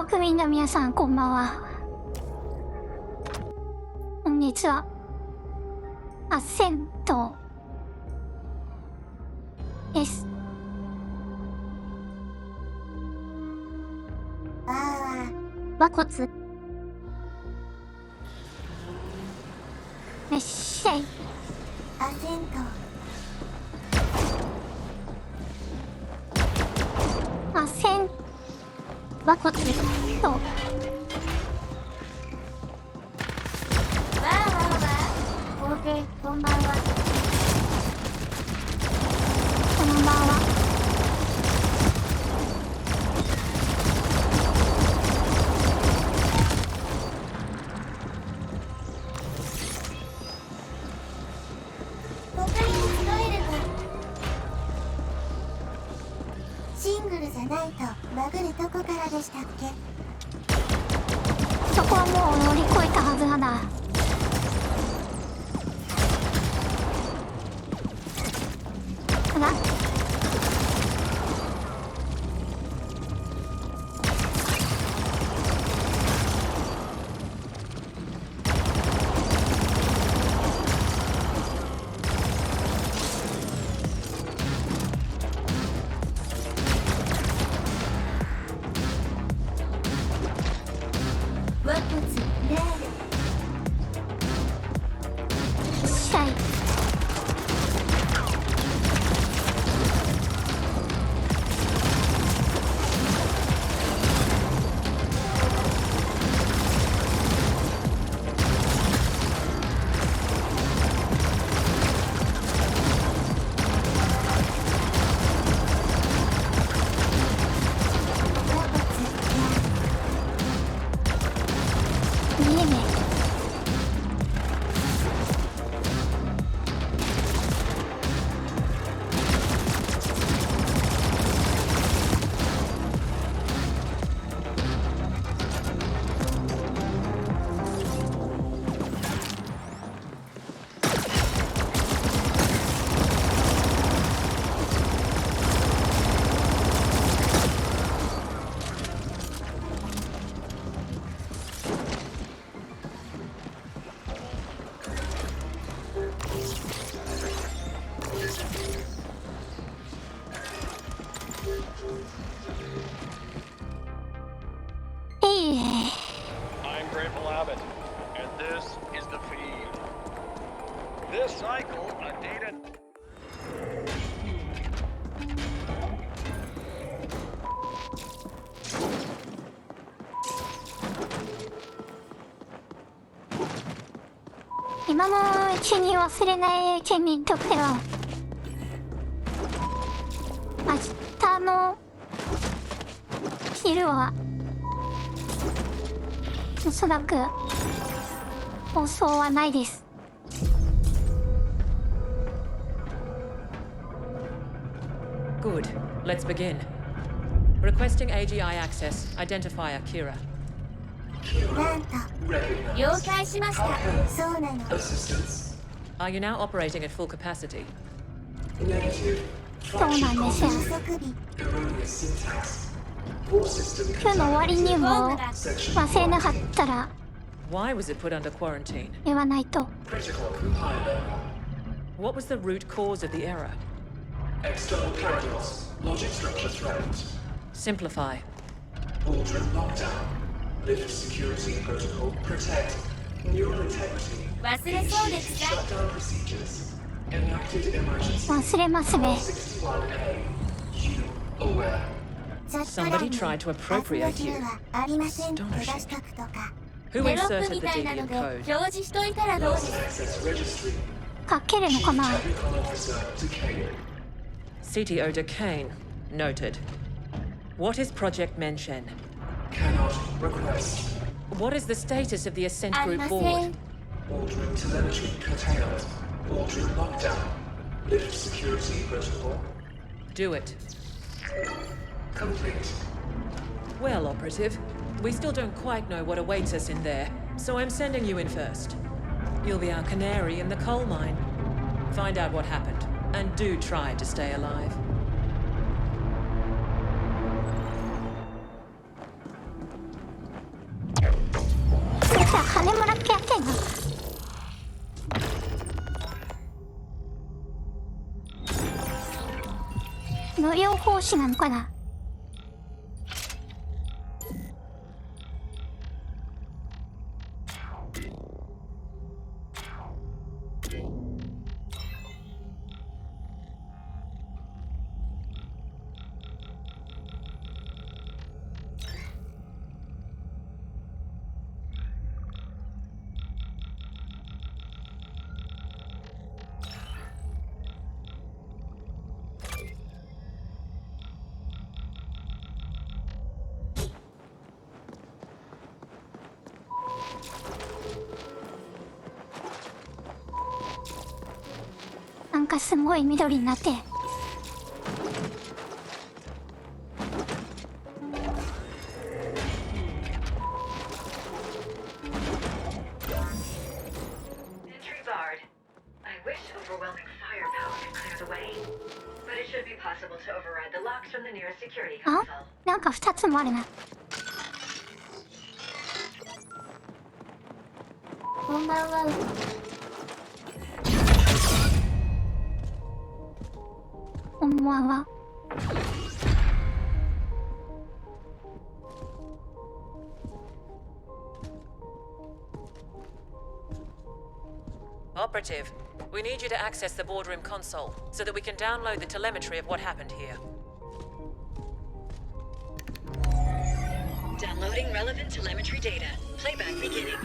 国民の皆さん、こんばんは。本日はアッセントです。和骨めっしゃい。アセントアセン和骨ト。わーわー皇帝こんばんは。こんばんは。他にも使えるか。シングルじゃないとバグるとこからでしたっけ。そこはもう乗り越えたはずだな。ただ和骨レールめっしゃい。見えねえ。I'm Grateful Abbott, and this is the feed. This cycle, a data. 今のうちに忘れないうちにとっては明日の昼はおそらく放送はないです。Good. Let's begin. Requesting AGI access. Identifier Kira. なんと了解しました。そうなの。 Are you now operating at full capacity? そうなんですよ。予測日今日の終わりにも忘れなかったら Why was it put under quarantine? 言わないと。 What was the root cause of the error? External paradox, logic structure threatened. Simplify. Ultra lockdown. Lift security protocol. Protect neural integrity. 忘れそうですか。 Shutdown procedures. Enacted emergency. 忘れますべ。 61A. You aware. チャット欄に Somebody tried to appropriate you. 明日の昼はありませんって出しとくとか。 Who テロップ inserted み the たいなの deviant で code? 表示しといたらどうです。 Access registry. 書けるのかな。 Technical officer Decay. CTO Decane. Noted. What is Project Menshen? Cannot request. What is the status of the Ascent あり Group ませ board? ん。 Ordering telemetry curtailed. Ordering lockdown. Lift security protocol. Do it. Complete. Well, Operative, we still don't quite know what awaits us in there, so I'm sending you in first. You'll be our canary in the coal mine. Find out what happened, and do try to stay alive. 金もらってやってんの。無料奉仕なのかな。なんかすごい緑になって。あ、なんか2つもあるな。こんばんは。こんばんは。Operative, we need you to access the boardroom console so that we can download the telemetry of what happened here. Downloading relevant telemetry data. Playback beginning.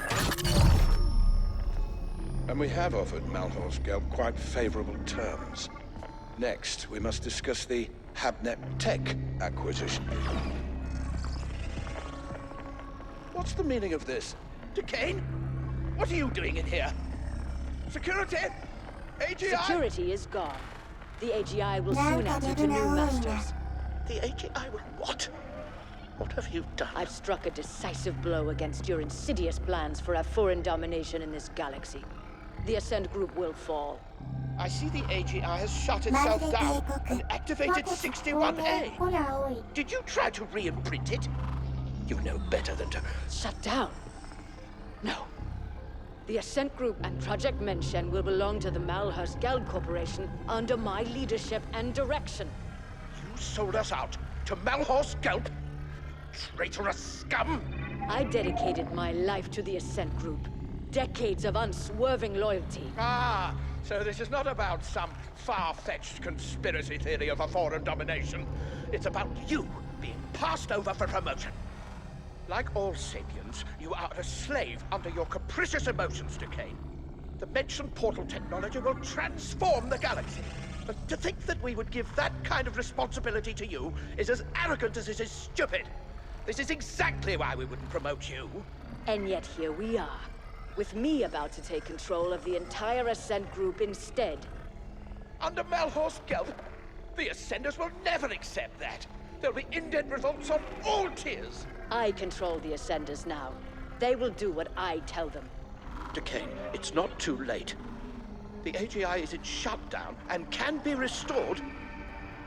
And we have offered Malhor's Gelb quite favorable terms. Next, we must discuss the Habnet Tech acquisition. What's the meaning of this? Decane? What are you doing in here? Security? AGI? Security is gone. The AGI will soon answer to new masters. The AGI will what? What have you done? I've struck a decisive blow against your insidious plans for a foreign domination in this galaxy. The Ascent group will fall. I see the AGI has shut itself down and activated 61A. Did you try to re-imprint it? You know better than to... Shut down? No. The Ascent group and Project Menshen will belong to the Malhor's Gelb Corporation under my leadership and direction. You sold us out to Malhor's Gelb? Traitorous scum! I dedicated my life to the Ascent group. Decades of unswerving loyalty. Ah, so this is not about some far-fetched conspiracy theory of a foreign domination. It's about you being passed over for promotion. Like all sapiens, you are a slave under your capricious emotions, Decane. The mentioned portal technology will transform the galaxy. But to think that we would give that kind of responsibility to you is as arrogant as it is stupid. This is exactly why we wouldn't promote you. And yet here we are, with me about to take control of the entire Ascent group instead. Under Malhor's Gelb, the Ascenders will never accept that. There'll be indent revolts on all tiers. I control the Ascenders now. They will do what I tell them. Decane, it's not too late. The AGI is in shutdown and can be restored.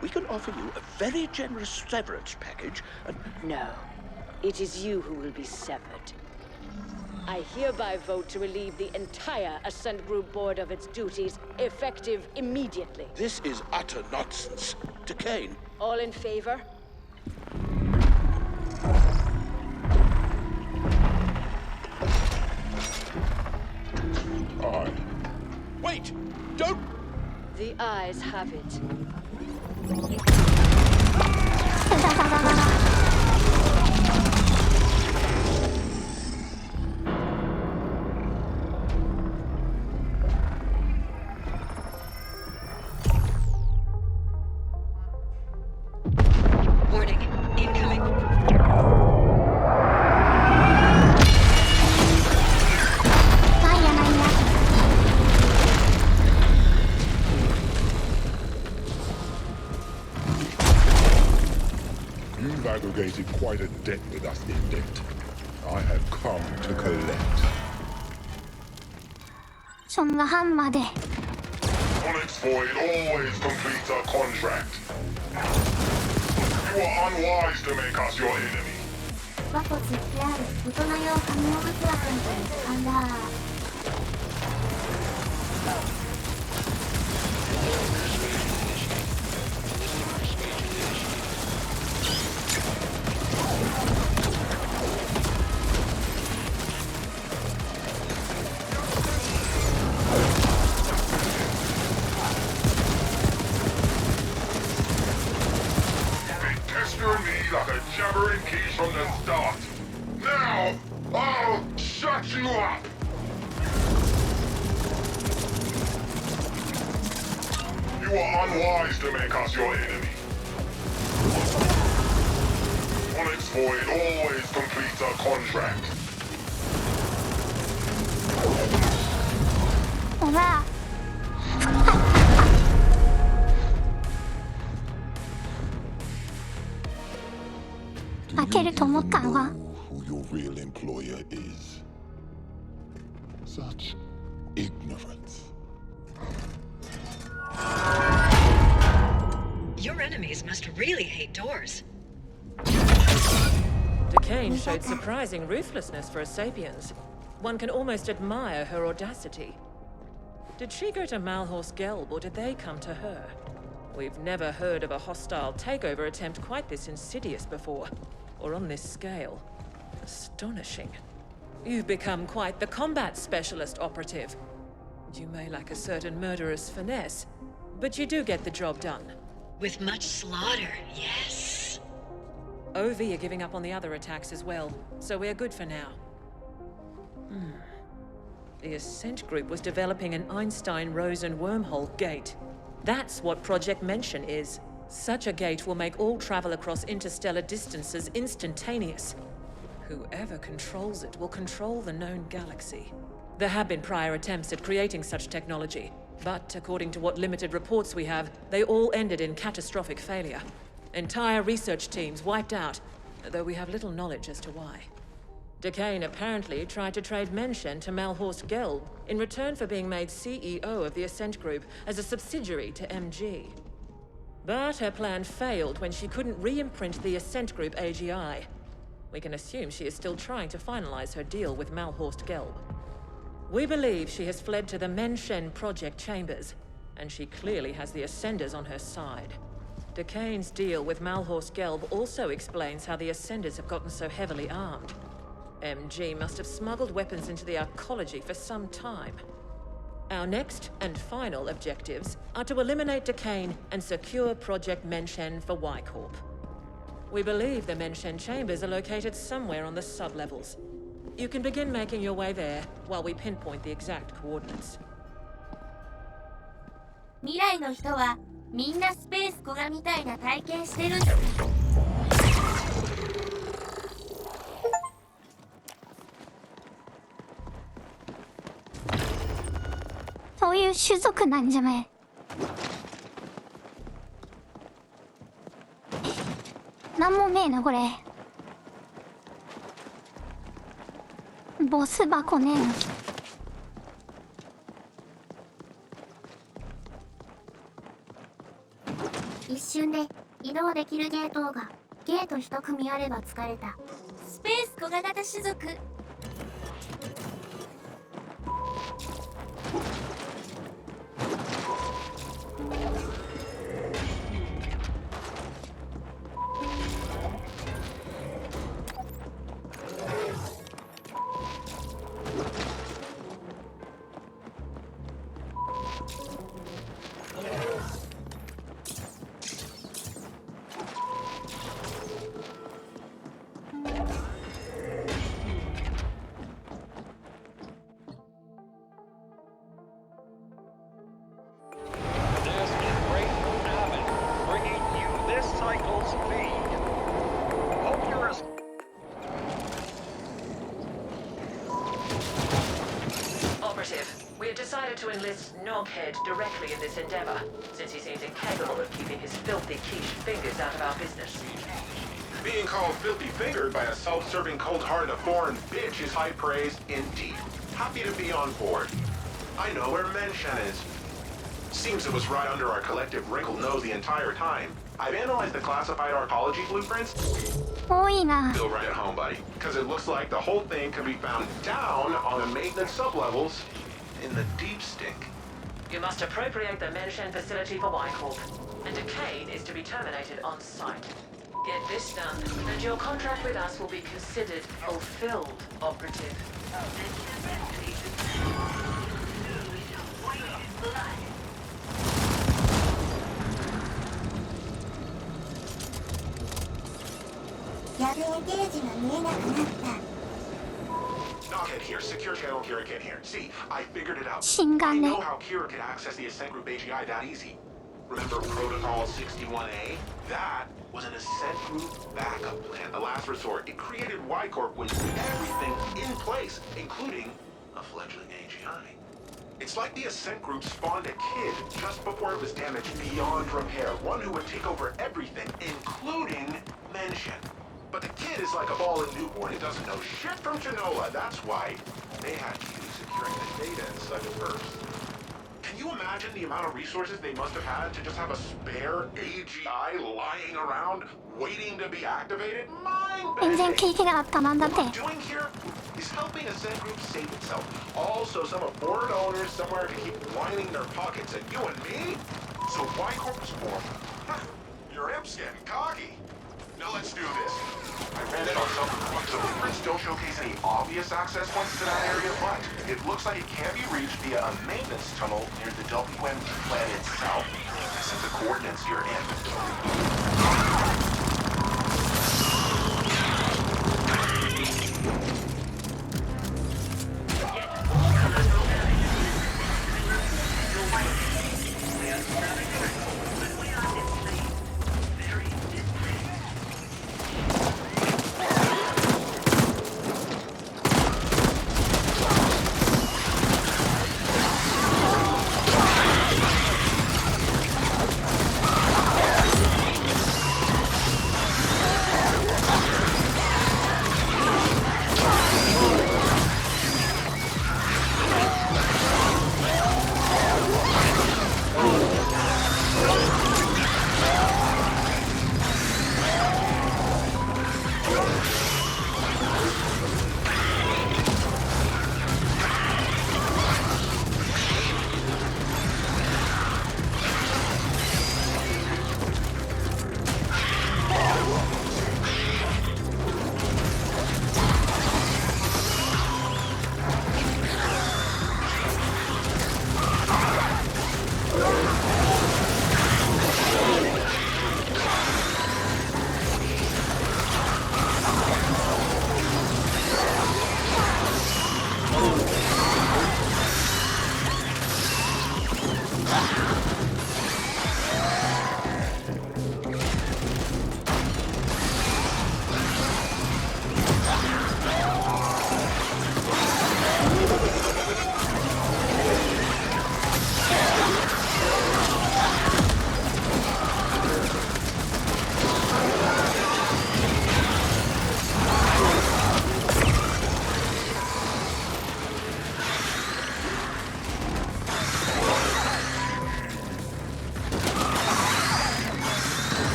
We can offer you a very generous severance package and... No. It is you who will be severed. I hereby vote to relieve the entire Ascent Group board of its duties, effective immediately. This is utter nonsense. Decane. All in favor? Aye. Wait! Don't... The eyes have it. Warning. Incoming. You've aggregated quite a debt with us, Indent. I have come to collect. そんなハンマーで Onyx Void always completes a contract. You are unwise to make us your enemy. 和骨である大人用紙おむつは簡単に掴んだ。Pestering me like a jabbering quiche from the start. Now, I'll shut you up! You are unwise to make us your enemy. Onyx Void always completes a contract. おら開けると思ったのは Who your real employer is. Such ignorance. Your enemies must really hate doors. Decane showed surprising ruthlessness for a sapiens. One can almost admire her audacity. Did she go to Malhorst Gelb, or did they come to her? We've never heard of a hostile takeover attempt quite this insidious before, or on this scale. Astonishing. You've become quite the combat specialist, operative. You may lack a certain murderous finesse, but you do get the job done. With much slaughter, yes. OV are giving up on the other attacks as well, so we're good for now. The Ascent group was developing an Einstein-Rosen wormhole gate. That's what Project Mention is. Such a gate will make all travel across interstellar distances instantaneous. Whoever controls it will control the known galaxy. There have been prior attempts at creating such technology, but according to what limited reports we have, they all ended in catastrophic failure. Entire research teams wiped out, though we have little knowledge as to why. Decane apparently tried to trade Mention to Malhorst Gelb in return for being made CEO of the Ascent Group as a subsidiary to MG. But her plan failed when she couldn't re-imprint the Ascent Group AGI. We can assume she is still trying to finalize her deal with Malhorst Gelb. We believe she has fled to the Mention project chambers, and she clearly has the Ascenders on her side. Decane's deal with Malhorst Gelb also explains how the Ascenders have gotten so heavily armed. MG must have smuggled weapons into the arcology for some time. Our next and final objectives are to eliminate Decane and secure Project Mention for Y-Corp. We believe the Mention chambers are located somewhere on the sub-levels. You can begin making your way there while we pinpoint the exact coordinates. 未来の人はみんなスペース小屋みたいな体験してる。そういう種族なんじゃめ。なんもねえなこれ。ボス箱ねえの。一瞬で移動できるゲートがゲート一組あれば疲れた。スペース小型種族。To enlist Noghead directly in this endeavor, since he seems incapable of keeping his filthy quiche fingers out of our business. Being called filthy-fingered by a self-serving, cold-hearted, foreign bitch is high praise indeed. Happy to be on board. I know where Mention is. Seems it was right under our collective wrinkled nose the entire time. I've analyzed the classified arcology blueprints. 多いな。 Feel right at home, buddy, because it looks like the whole thing can be found down on the maintenance sublevels in the deep stink. You must appropriate the Menshen facility for Y-Corp, and Decade is to be terminated on site. Get this done, and your contract with us will be considered fulfilled, operative. やべえゲージが見えなくなった。 Knockhead here, secure channel Kira Kid here. See, I figured it out. 心 I 眼ね。 know how Kira could access the Ascent Group AGI that easy. Remember Protocol 61A? That was an Ascent Group backup plan, the last resort. It created Y-Corp with everything in place, including a fledgling AGI. It's like the Ascent Group spawned a kid just before it was damaged beyond repair. One who would take over everything, including Menshen. But the kid is like a ball-in newborn. It doesn't know shit from Genoa. That's why they had to use securing the data and such first. Can you imagine the amount of resources they must have had to just have a spare AGI lying around, waiting to be activated? 全然 Mind-bending. 聞いてなかったなんだって。 What we're doing here is helping Ascent Group save itself. Also, some of board owners somewhere can keep lining their pockets, and you and me? So Y-Corp was born. Huh, your imp's getting cocky. Now let's do this. I ran it on some blueprints don't showcase any obvious access points to that area, but it looks like it can be reached via a maintenance tunnel near the WMD plant itself. This is the coordinates you're in.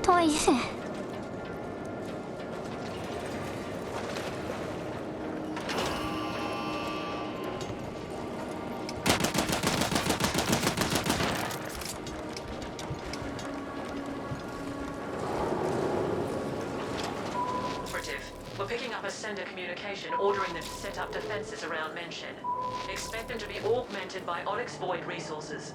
トイレ。We're picking up a sender communication ordering them to set up defenses around Menshen. Expect them to be augmented by Onyx Void resources.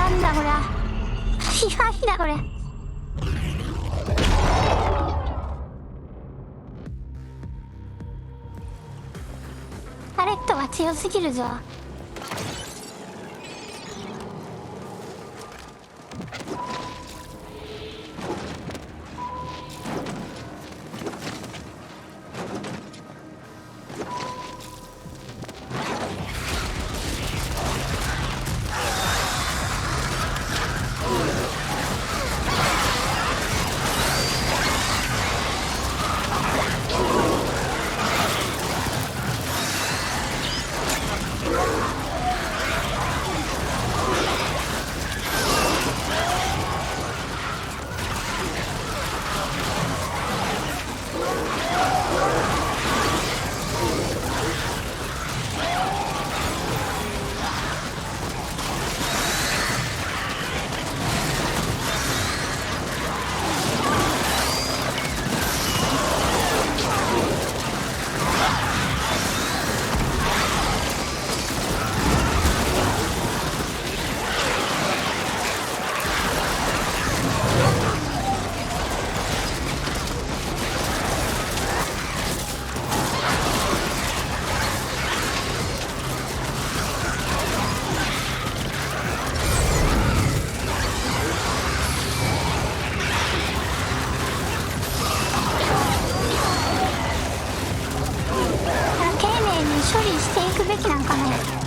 なんだこりゃ。ひはひだこれ。パレットが強すぎるぞ。処理していくべきなんかね。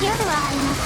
夜はあります。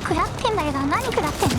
食らってんだけど、何食らってんの。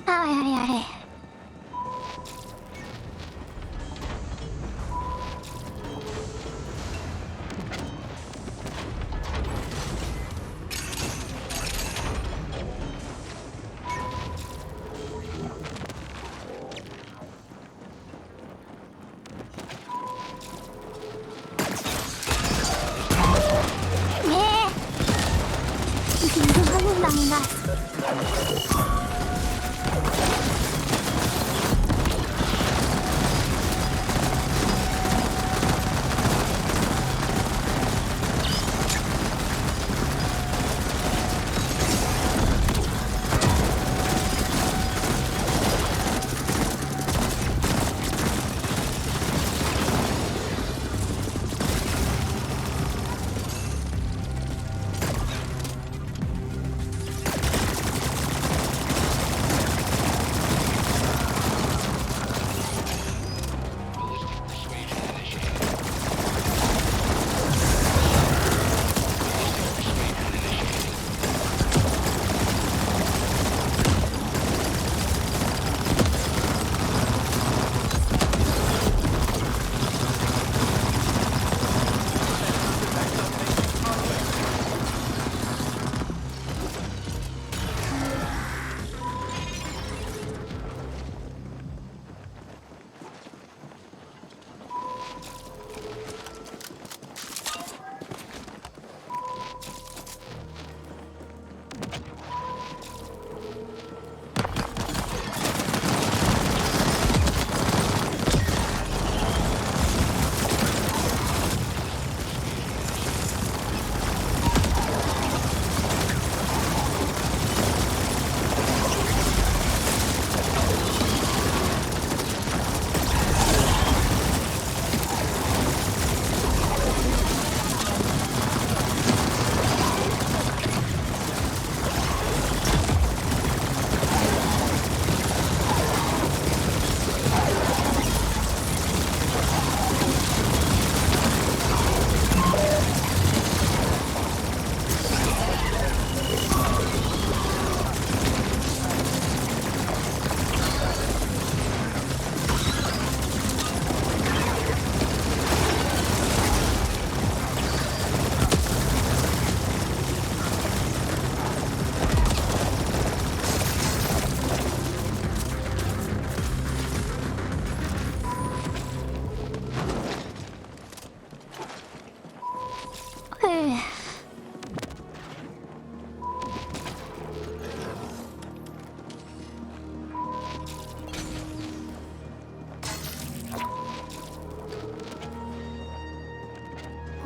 あれあれあれ。ねえ。なんだみんな。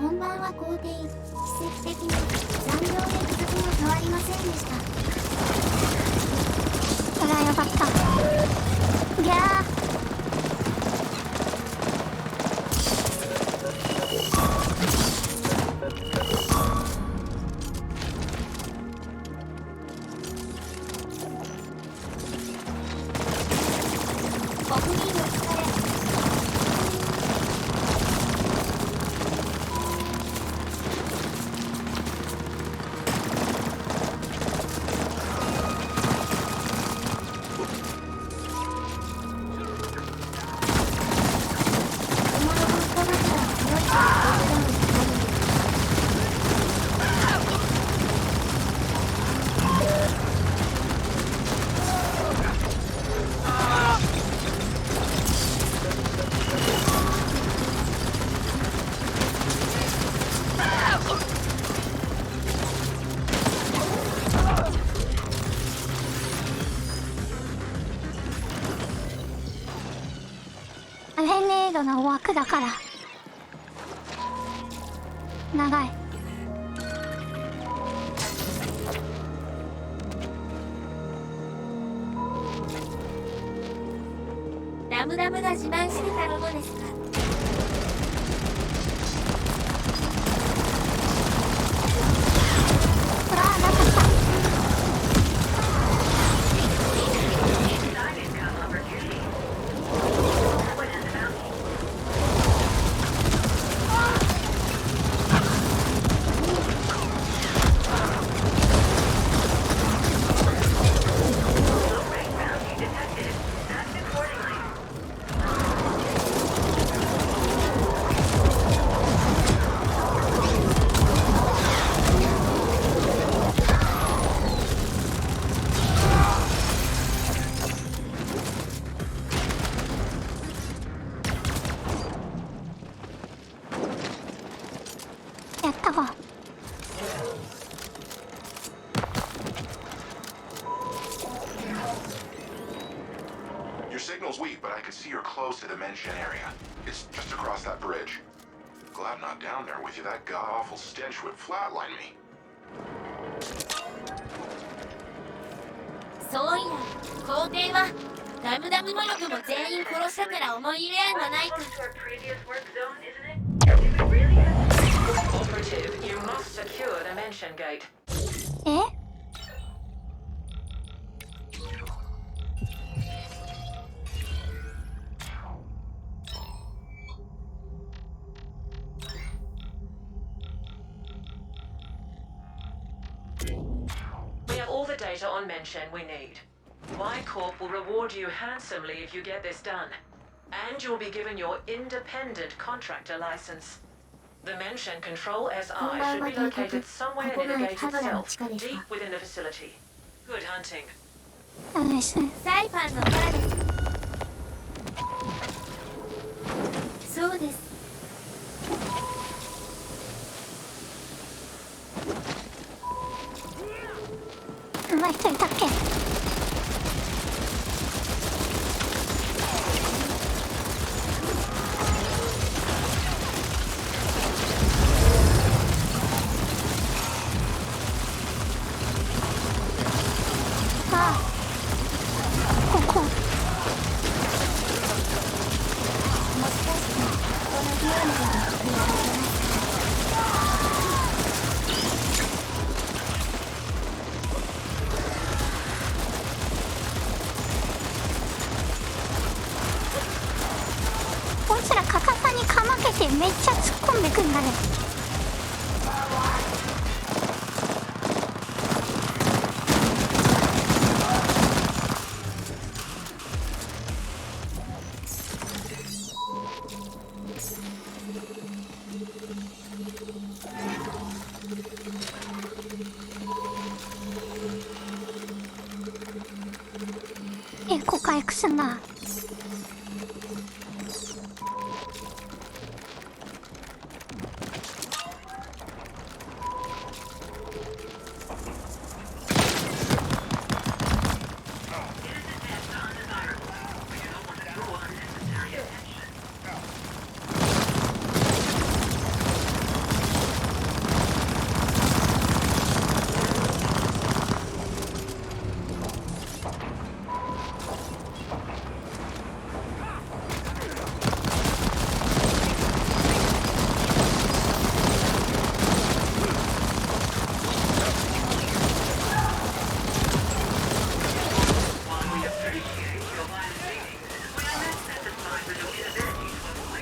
こんばんは皇帝。奇跡的に残業で日付が変わりませんでした。それはよかった。ギャー。僕にお疲れ。度の枠だから長い。ラムダムが自慢してたものですか。うわー、なかった。やったわ。Your signal's weak, but I can see you're close to the mention area. It's just across that bridge. Glad I'm not down there with you. That god-awful stench would flatline me. そういや、皇帝はダムダムの族も全員殺したから思い入れ案がないか。Operative, you must secure the mention gate. え？ We have all the data on mention we need. Y Corp will reward you handsomely if you get this done. And you'll be given your independent contractor license. The mention control SI should be located somewhere near the gate itself, deep within the facility. Good hunting. サイファンの空です。そうです。うまい人いたっけ？ああ、ここ。もしかしてこのゲームが見られてますか。こいつらかかさにかまけてめっちゃ突っ込んでくんだね。結構回復すんな。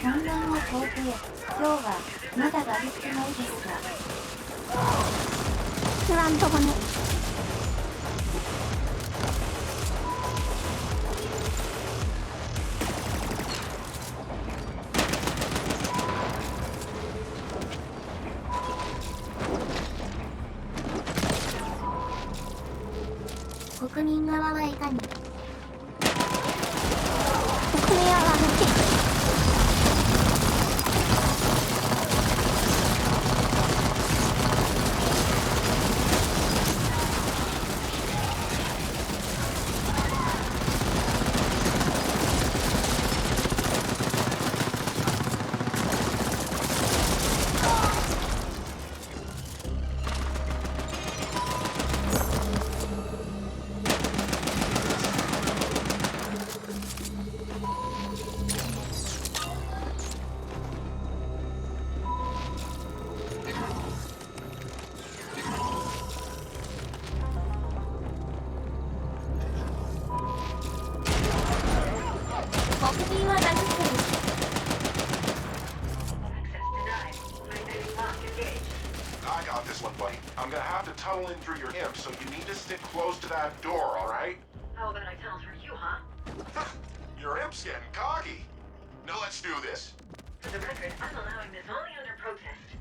こんばんは皇帝。今日はまだバグってないですか。不安ともね。国民側はいかに。国民は悪い。I'm gonna have to tunnel in through your imp, so you need to stick close to that door, alright? How about I tunnel through you, huh? Your imp's getting cocky. Now let's do this. For the record, I'm allowing this only under protest.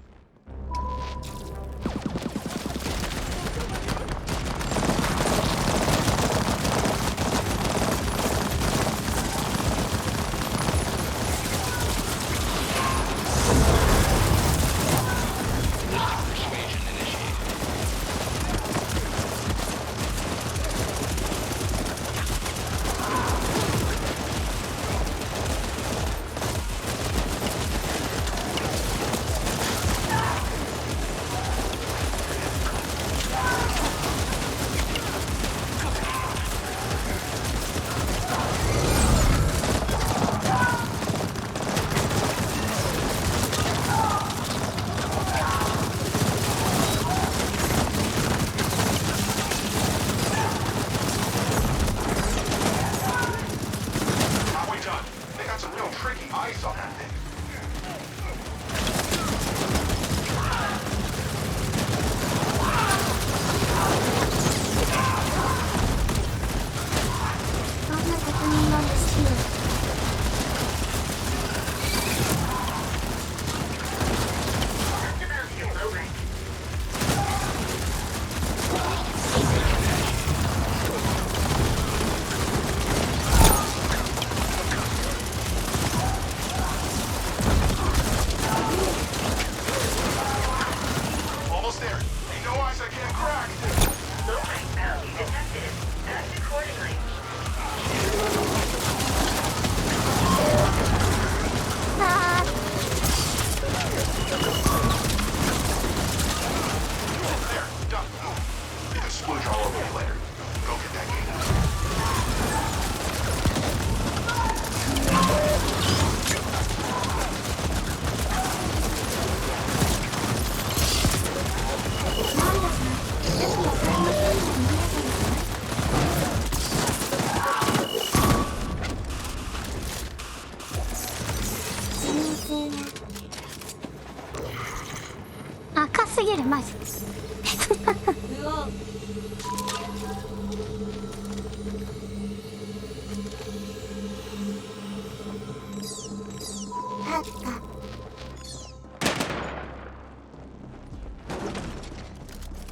赤すぎるマジ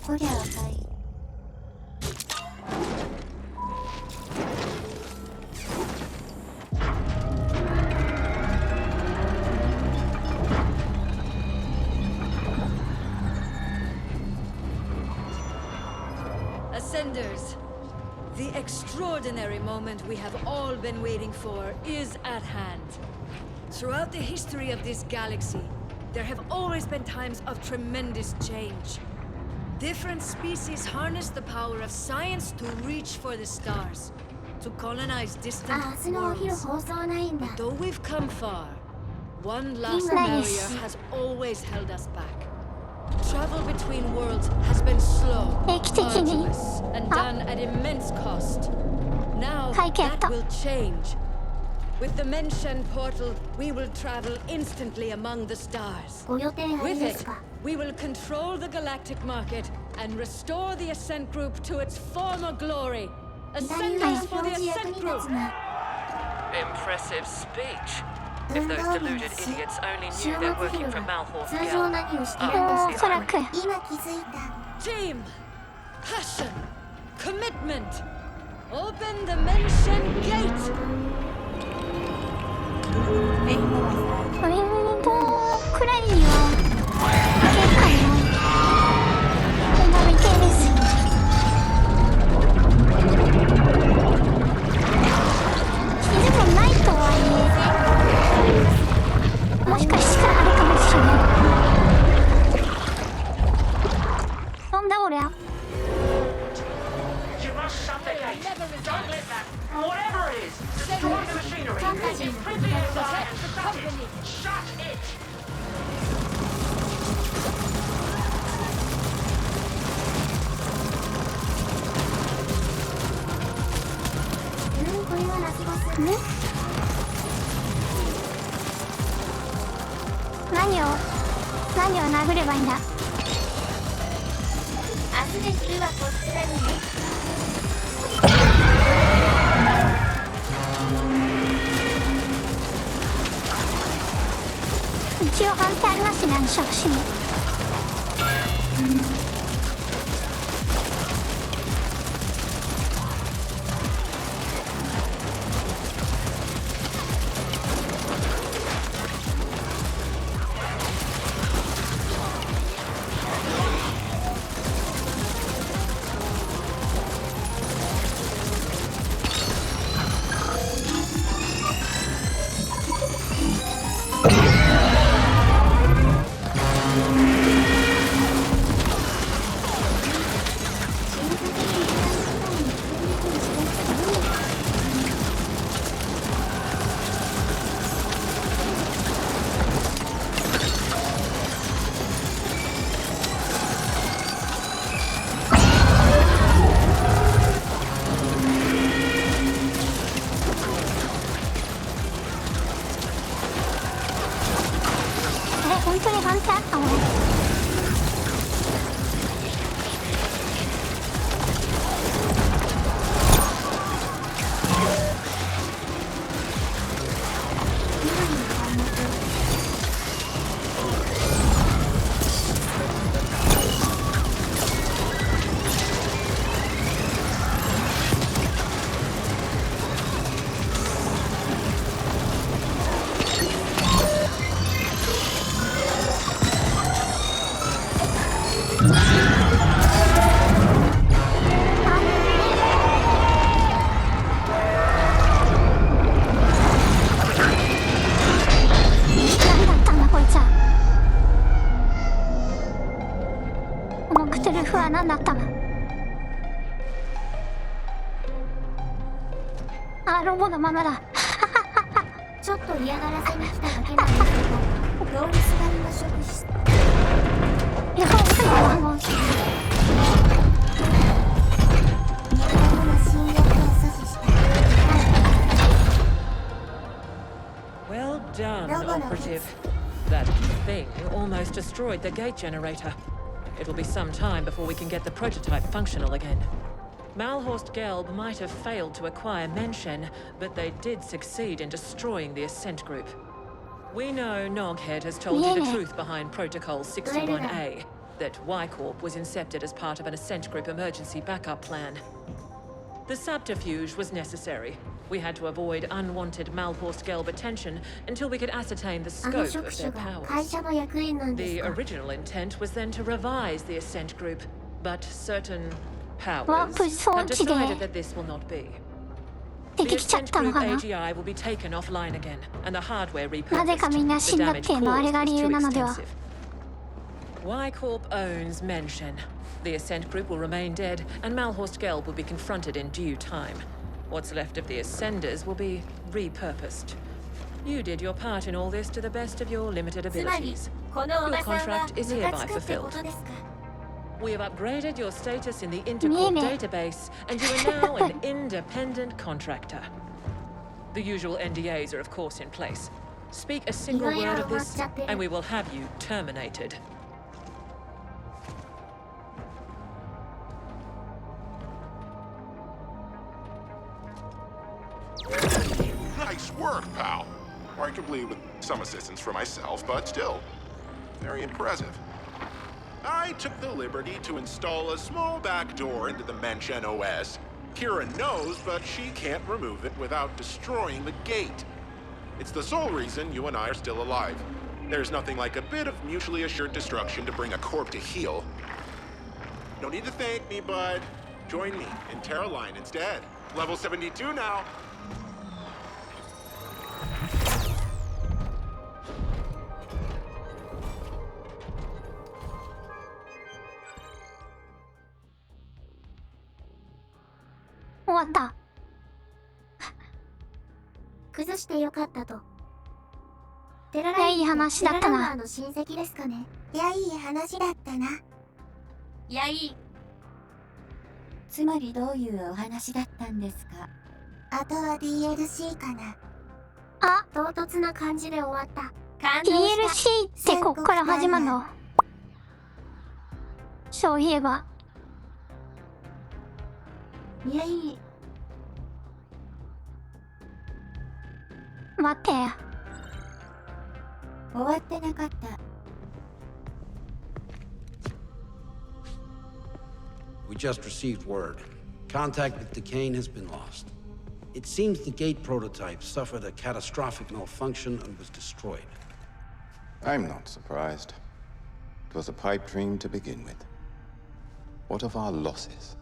こりゃ赤い。Ascenders, the extraordinary moment we have all been waiting for is at hand. Throughout the history of this galaxy, there have always been times of tremendous change. Different species harness the power of science to reach for the stars, to colonize distant worlds. But though we've come far, one last barrier has always held us back. Travel between worlds has been slow, arduous, and done at immense cost. Now that will change. With the Menshen portal, we will travel instantly among the stars. With it, we will control the galactic market and restore the Ascent Group to its former glory. Ascenders for the Ascent Group! Impressive speech. If those deluded idiots only knew they're working for Malthor's Team! Passion! Commitment! Open the Menshen Gate! トリムとクラリーは結界の枝み系です傷もないとはいえもしかしたらあるかもしれないそんな俺はWhatever it is, destroy the machinery. It's pretty inside. Shut it.何を殴ればいいんだスで昼はこちらにね。一応反対ありますね、触手に。本当に反対あったもん。何だったの？あ、ロボのままだ。ちょっと嫌がらせに来ただけなんですけど、通りすがりの職質。いや、そうだもん。日本の侵略を阻止した。Well done, operative. That thing almost destroyed the gate generator. It'll be some time before we can get the prototype functional again. Malhorst Gelb might have failed to acquire Menshen, but they did succeed in destroying the Ascent group. We know Noghead has told you the truth behind Protocol 61A, that Y-Corp was incepted as part of an Ascent group emergency backup plan. The subterfuge was necessary. We had to avoid unwanted Malhorst Gelb attention until we could ascertain the scope of their powers. The original intent was then to revise the Ascent group, but certain powers have decided that this will not be. The Ascent group AGI will be taken offline again, and the hardware repurposed. The damage caused was too extensive. Y-Corp owns Menshen. The Ascent group will remain dead, and Malhorst Gelb will be confronted in due time. What's left of the Ascenders will be repurposed. You did your part in all this to the best of your limited abilities. Your contract is hereby fulfilled. We have upgraded your status in the Intercorp database, and you are now an independent contractor. The usual NDAs are of course in place. Speak a single word of this, and we will have you terminated. Nice work, pal. Arguably with some assistance from myself, but still, very impressive. I took the liberty to install a small backdoor into the Menshen OS. Kira knows, but she can't remove it without destroying the gate. It's the sole reason you and I are still alive. There's nothing like a bit of mutually assured destruction to bring a corp to heel. No need to thank me, bud. Join me in Terra Line instead. Level 72 now. What? 崩してよかったと。テラいや、いい話だったな。テララマーの親戚ですかね。いや、いい話だったな。いや、いい。つまりどういうお話だったんですか？あとは DLC かな。あ、唐突な感じで終わった。DLC ってこっから始まるの？そういえば。いやいい。待って。終わってなかった。We just received word. Contact with Decane has been lost. It seems the gate prototype suffered a catastrophic malfunction and was destroyed. I'm not surprised. It was a pipe dream to begin with. What of our losses?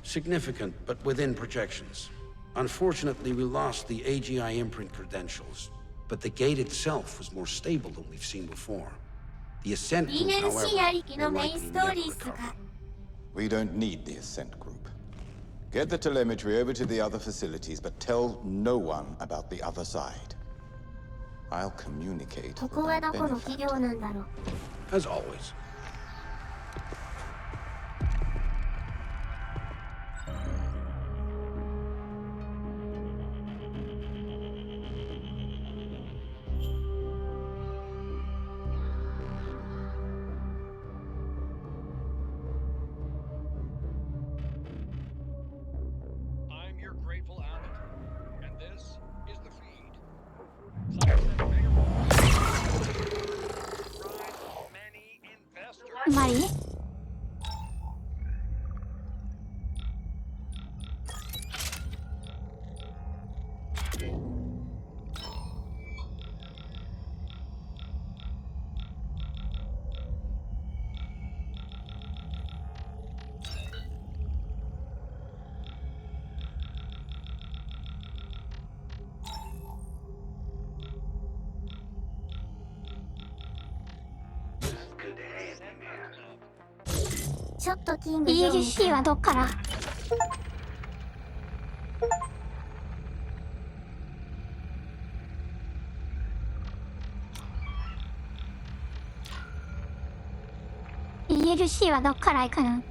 Significant, but within projections. Unfortunately, we lost the AGI imprint credentials, but the gate itself was more stable than we've seen before. The Ascent group, however, will likely never recover. We don't need the Ascent group. Get the telemetry over to the other facilities, but tell no one about the other side. I'll communicate こ with こは our どこの企業なんだろう。 As always. Mari? Good to have you, man. ちょっとキングジョン ELC はどっから？ELC はどっから行くの？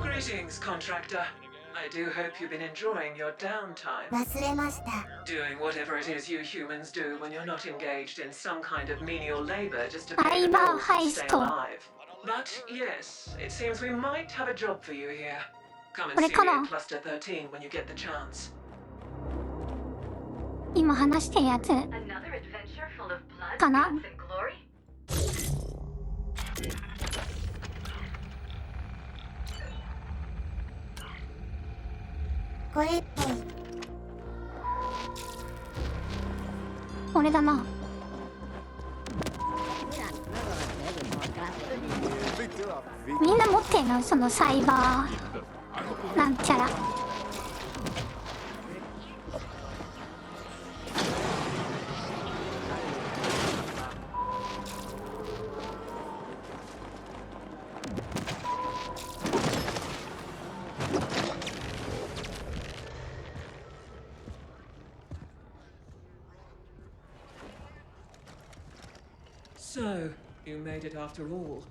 Greetings, contractor. I do hope you've been enjoying your downtime. 忘れました。 Doing whatever it is you humans do when you're not engaged in some kind of menial labor just to pay the Cyber bills and stay heist. alive. But yes, it seems we might have a job for you here. Come and これ see か me な？ in Cluster 13 when you get the chance. 今話してるやつ Another adventure full of blood, かな？ guts, and glory? これっぽい。これだな。みんな持ってんの？そのサイバーなんちゃら。So, you made it after all.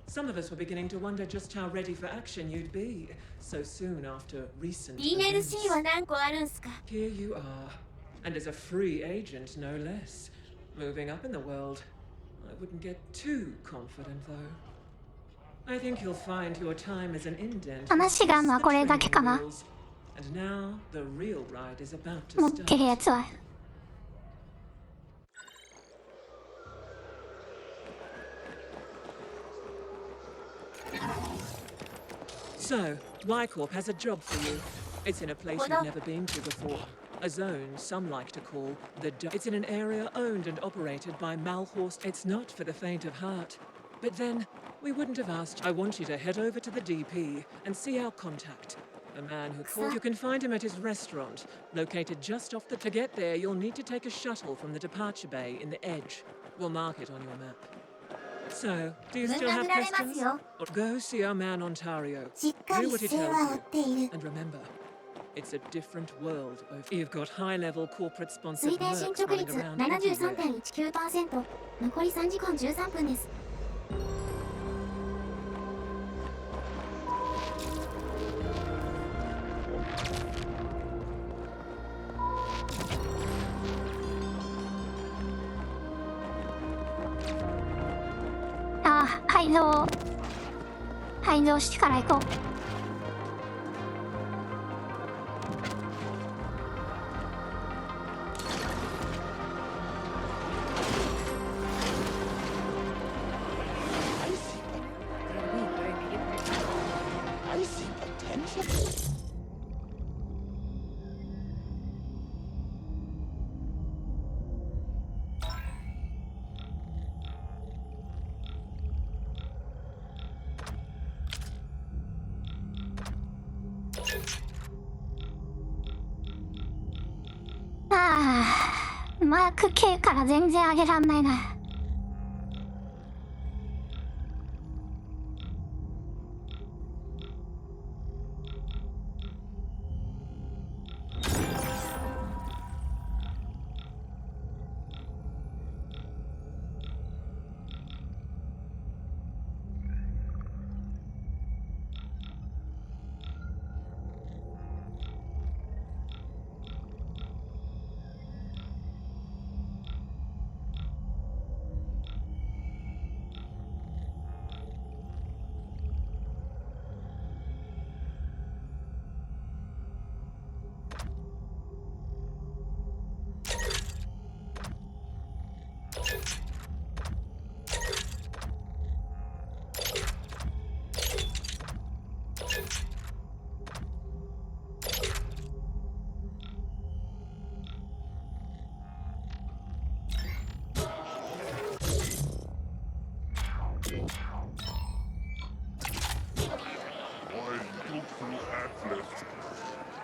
Some of us were beginning to wonder just how ready for action you'd be so soon after recent events. DLC は何個あるんすか？ Here you are, and as a free agent, no less. Moving up in the world. I wouldn't get too confident, though. I think you'll find your time as an indent. 話があるのはこれだけかな。 And now the real ride is about to 持ってる start. やつは。 So, Y-Corp has a job for you. It's in a place you've never been to before. A zone some like to call the It's in an area owned and operated by Malhorst. It's not for the faint of heart. But then, we wouldn't have asked. I want you to head over to the DP and see our contact. A man who called. You can find him at his restaurant, located just off the... To get there, you'll need to take a shuttle from the departure bay in the edge. We'll mark it on your map. So, do you still have questions? Or go see our man Ontario. しっか Do り what he 姿勢 tells は追 you. っている。 And remember, it's a different world. You've got high-level corporate sponsored 推定進 mercs 捗 running 率 around everywhere. 73.19%。残り3時間13分です。排除してから行こう。マーク K から全然上げらんないな。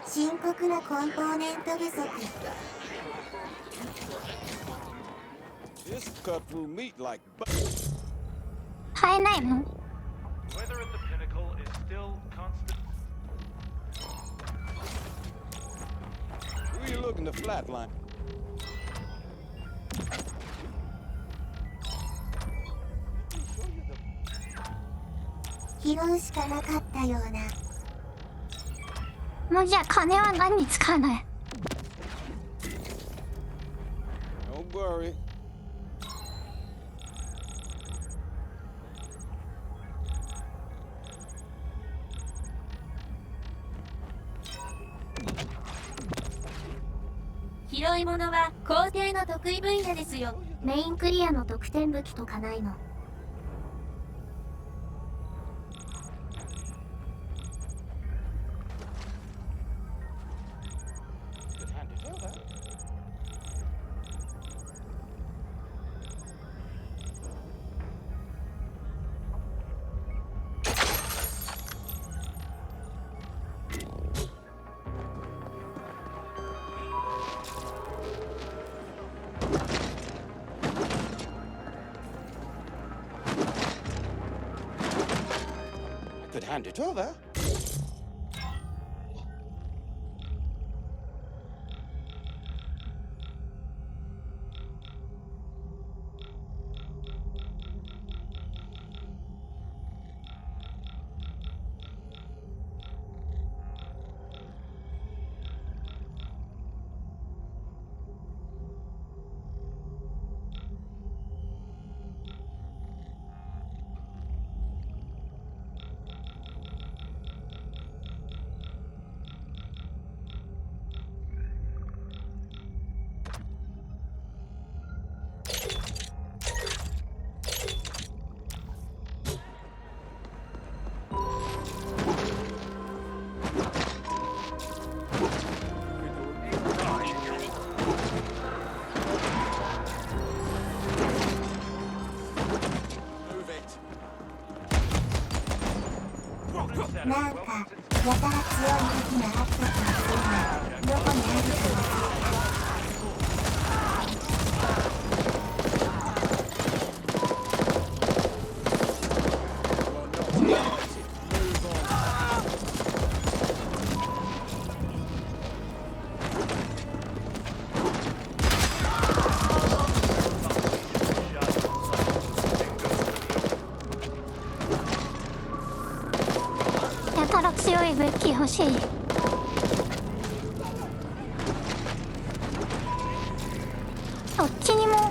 深刻なコンポーネント不足。買えないの？ Weather at the pinnacle is still constant. Who are you looking to flatline? 拾うしかなかったような。もうじゃあ金は何に使うのよ。Don't worry. 拾い物は皇帝の得意分野ですよ。メインクリアの得点武器とかないの？Could hand it over.なんかやたら強い敵があった気がするが、どこにあるかわからない。やたら強い武器欲しい。どっちにも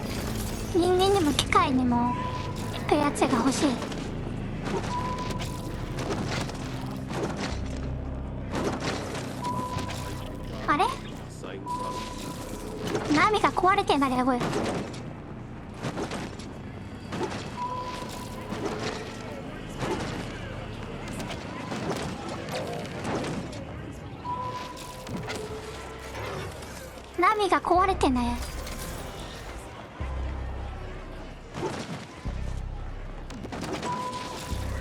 人間にも機械にも行くやつが欲しい。あれナビが壊れてんだけどこれ。ナビが壊れてんだよ。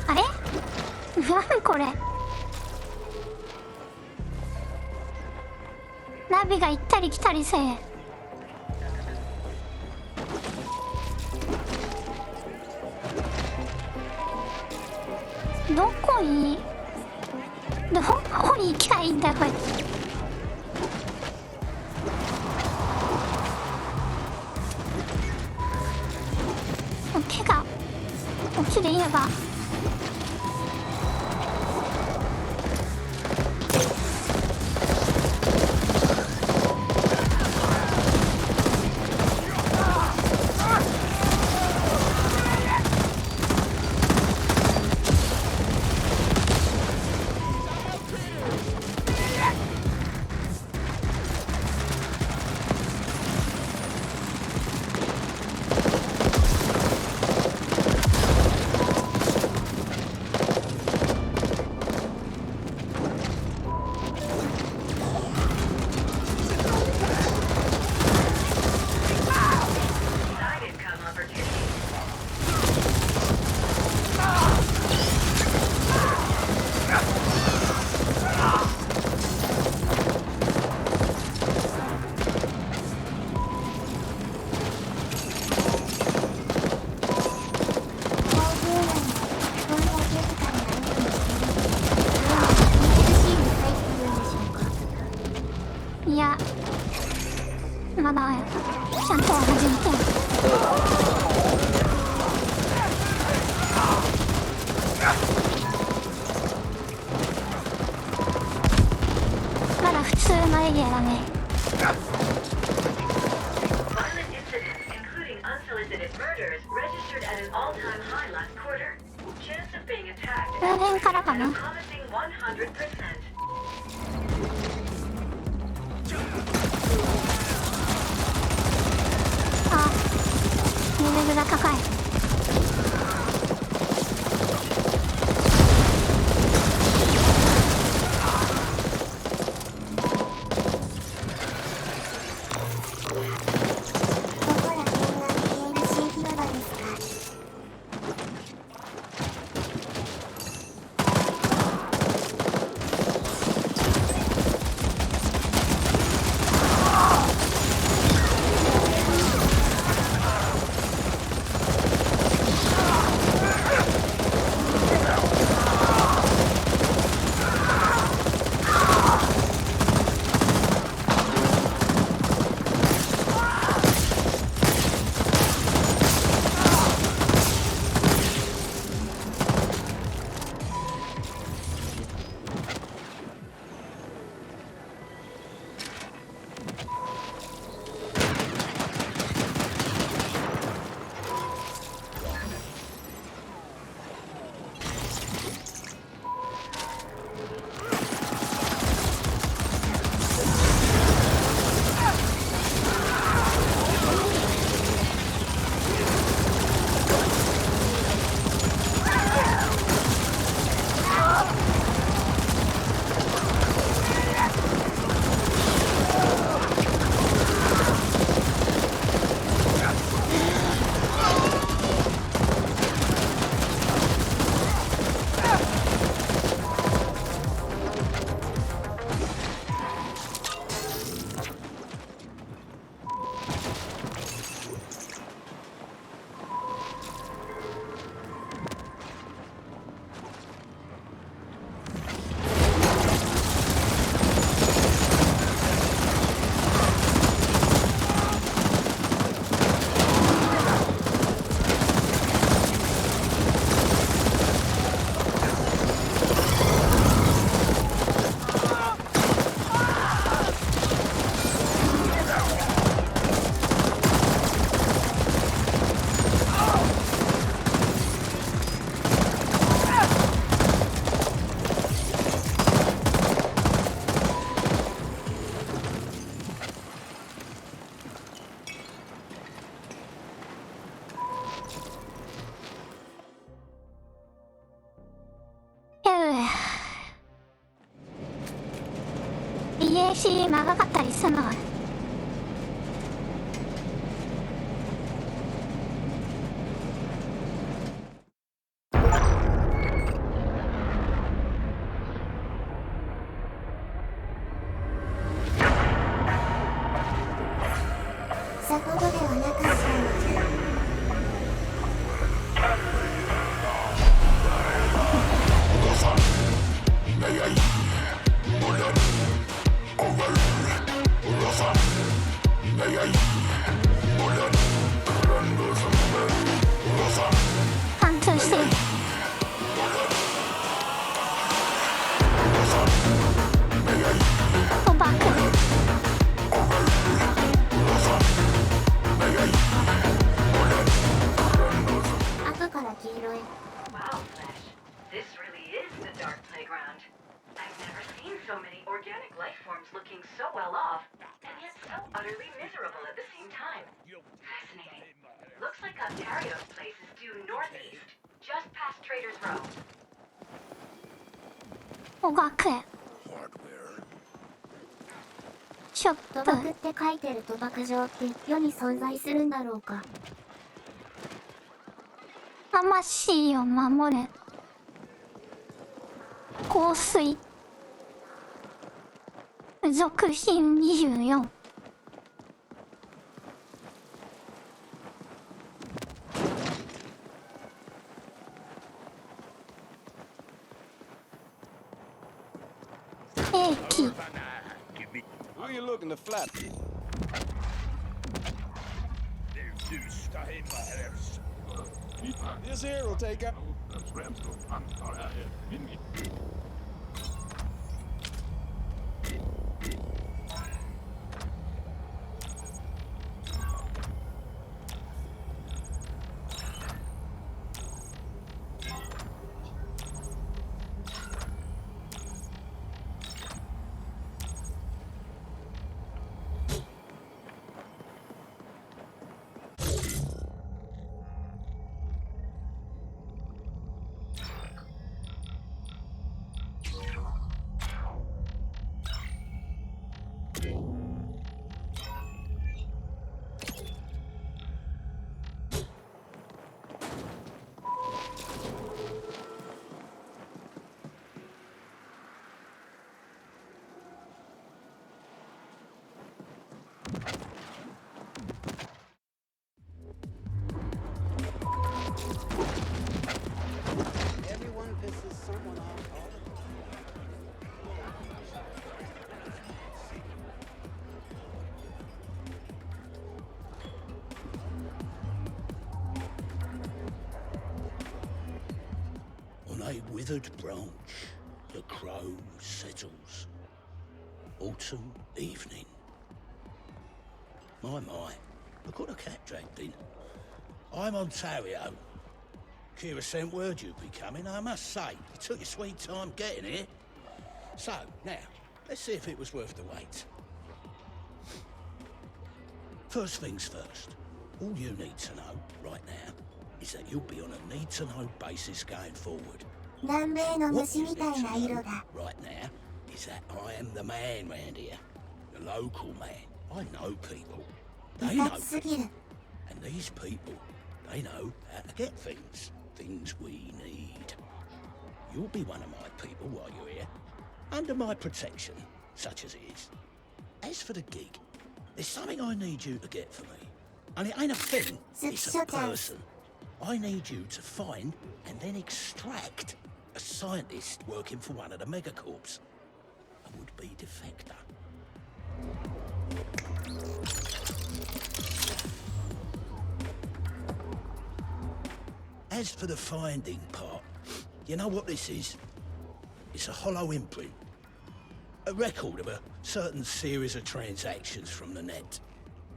あれ何これ。ナビが行ったり来たりせえ。どこに行きゃいいんだよこれ。手が落ちで言えばいやまだちゃんとは始めてまだ普通のエリアだね。この辺からかな。あ、レベルが高い。開始長かったりするの。さほどではなかったのじゃ。貫通してる。おバク。後から黄色い。 Wow, Flash. This really is the dark playground. I've never seen so many organic life forms looking so well off, and yet so utterly miserable at the same time. Fascinating. Looks like Ontario's place is due northeast, just past Trader's Row. おバク。ショッ賭プ。博って書いてる賭博場って世に存在するんだろうか。魂を守れ。香水。属品24。兵器。 Who you looking to flat? This here will take out. Everyone pisses someone off all the time. On a withered branch, the crow settles. Autumn evening. My, look what a cat dragged in. I'm Ontario. Kira sent word you'd be coming, I must say. You took your sweet time getting here. So, now, let's see if it was worth the wait. First things first, all you need to know right now is that you'll be on a need-to-know basis going forward. 南米の What 虫 you みたい need な to 色 know だ。 right now is that I am the man round here. The local man. I know people. い They か know つすぎる。 And these people, they know how to get things. Things we need. You'll be one of my people while you're here. Under my protection, such as it is. As for the gig, there's something I need you to get for me. And it ain't a thing, it's a person. I need you to find and then extract a scientist working for one of the megacorps. A would-be defector. As for the finding part, you know what this is? It's a hollow imprint. A record of a certain series of transactions from the net.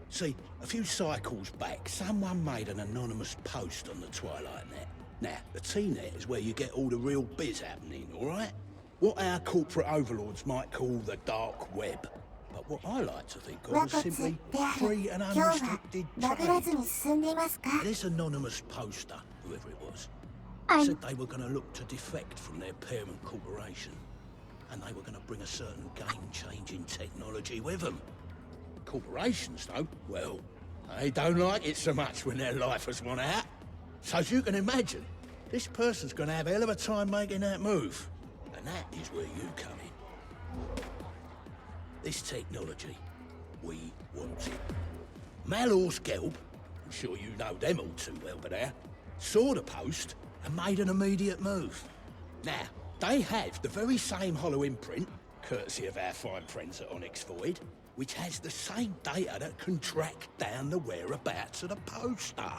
See, a few cycles back, someone made an anonymous post on the Twilight Net. Now, the T-Net is where you get all the real biz happening, all right? What our corporate overlords might call the dark web. But what I like to think of as simply free and unrestricted trade. This anonymous poster, whoever it was, said they were going to look to defect from their parent corporation. and they were going to bring a certain game-changing technology with them. Corporations, though, well, they don't like it so much when their life has run out. So as you can imagine, this person's going to have a hell of a time making that move. And that is where you come in. This technology, we want it. Malor's Gelb, I'm sure you know them all too well, but saw the post and made an immediate move. Now, they have the very same hollow imprint, courtesy of our fine friends at Onyx Void, which has the same data that can track down the whereabouts of the poster.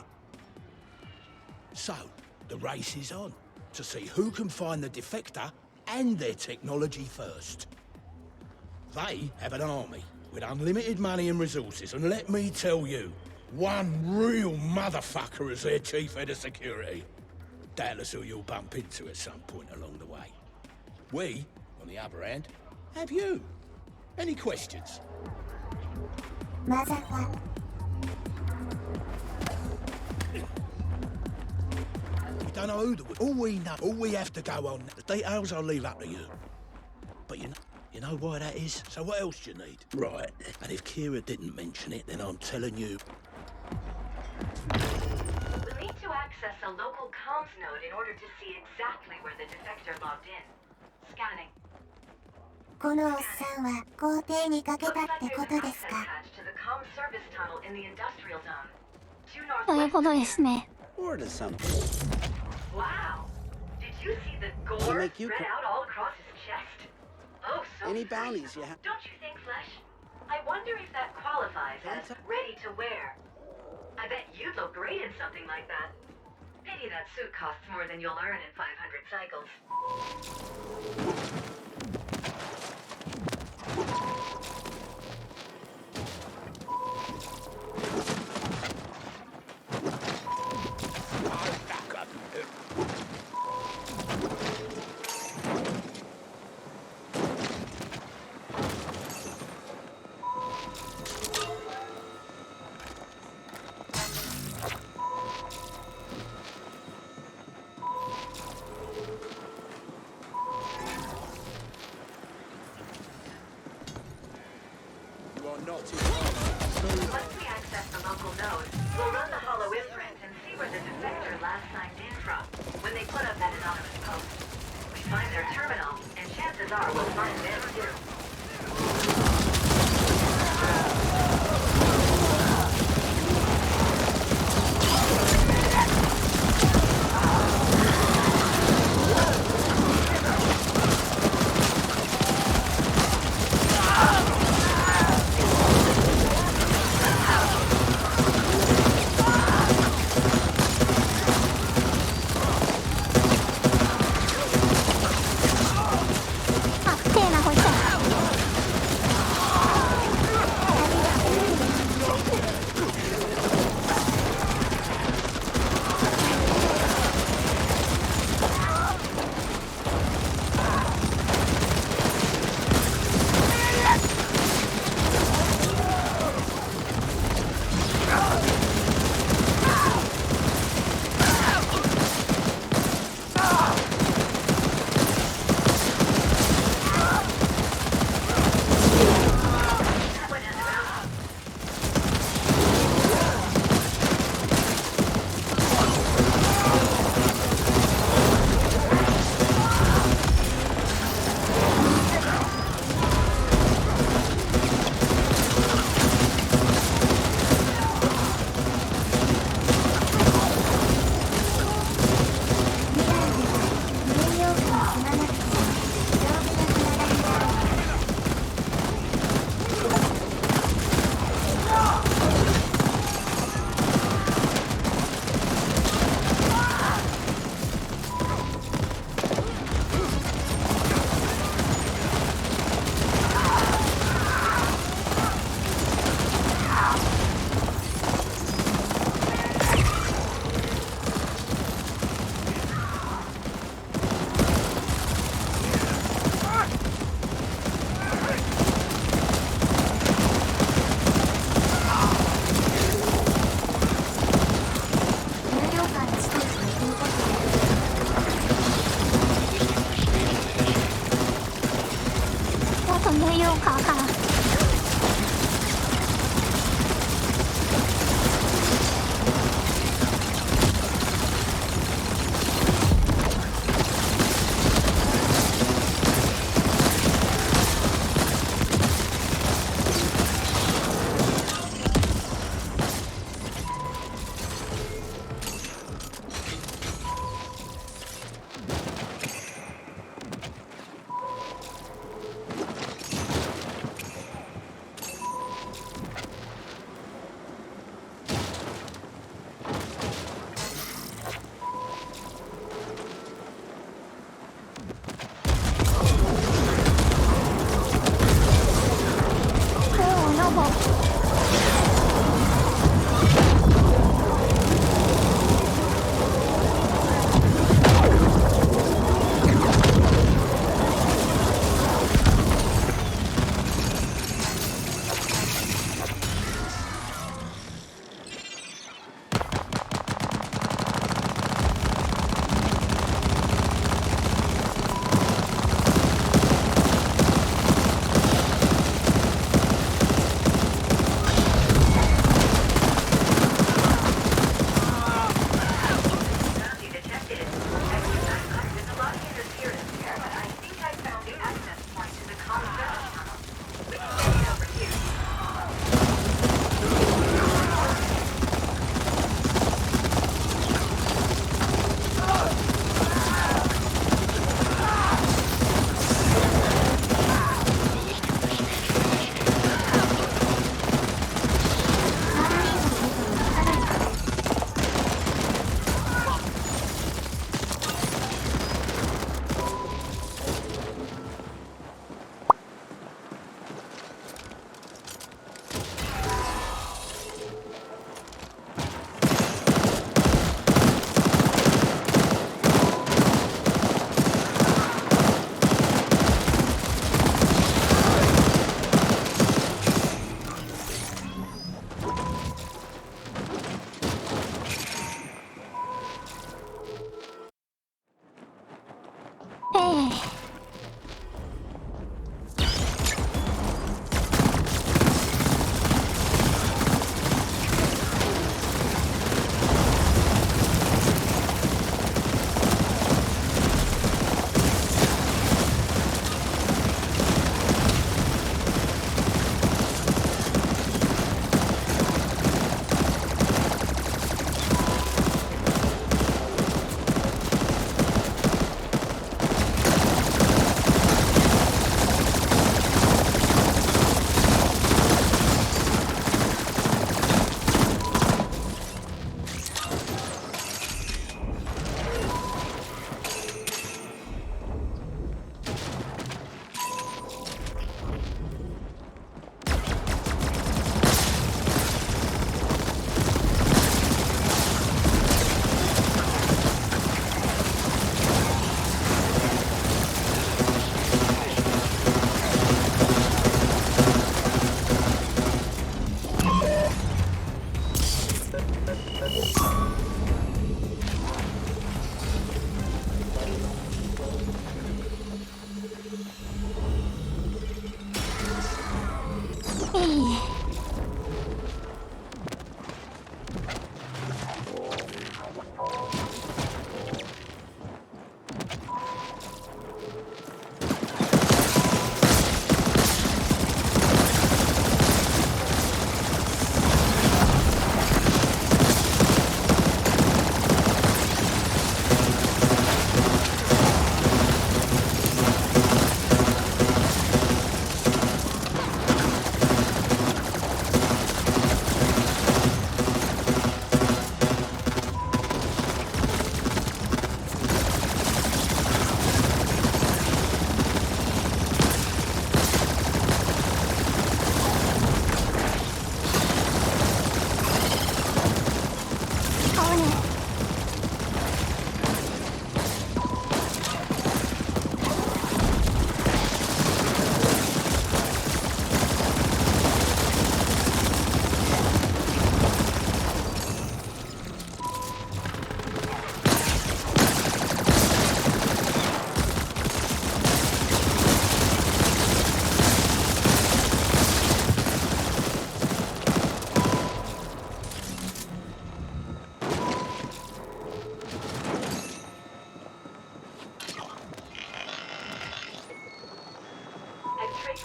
So, the race is on, to see who can find the defector and their technology first. They have an army with unlimited money and resources, and let me tell you, one real motherfucker as their chief head of security. Doubtless who you'll bump into at some point along the way. We, on the other hand, have you. Any questions? Motherfucker. We don't know who the... All we know, all we have to go on, the details I'll leave up to you. But you know why that is? So what else do you need? Right, and if Kira didn't mention it, then I'm telling you. We'll need to access a local comms node in order to see exactly where the defector logged in. Scanning. このおっさんは皇帝にかけたってことですか？ To the comm service tunnel in the industrial zone. ということですね。 Or to something. Wow! Did you see the gore spread out all across his chest? Oh, so Any bounties you have? Don't you think, Flesh? I wonder if that qualifies as ready to wear. I bet you'd look great in something like that. Pity that suit costs more than you'll earn in 500 cycles. Once we access the local node, we'll run the hollow imprint and see where the defector last signed in from when they put up that anonymous post. We find their terminal, and chances are we'll find them too. というかか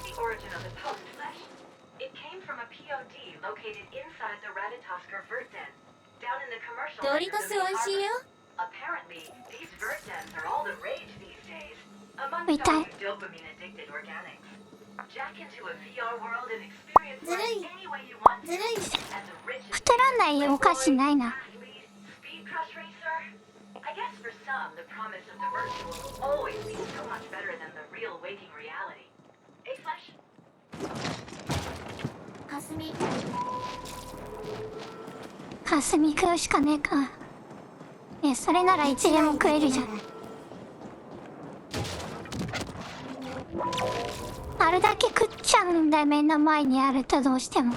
the origin of the post flesh. It came from a POD located inside the Ratatosker vert den, down in the commercial. ドリトス美味しいよ。 Apparently, these vert dens are all the rage these days. Among Wait, I- dopamine-addicted organics. Jack into a VR world and experience life any way you want to. ずるい。 As a rich 太らないお菓子ないな。 speed crush racer. I guess for some, the promise of the virtual will always be so much better than the real waking reality. Hey, Flesh. かすみ。かすみ食うしかねえか。それならいつでも食えるじゃん。あるだけ食っちゃうんだよ、目の前にあるとどうしても。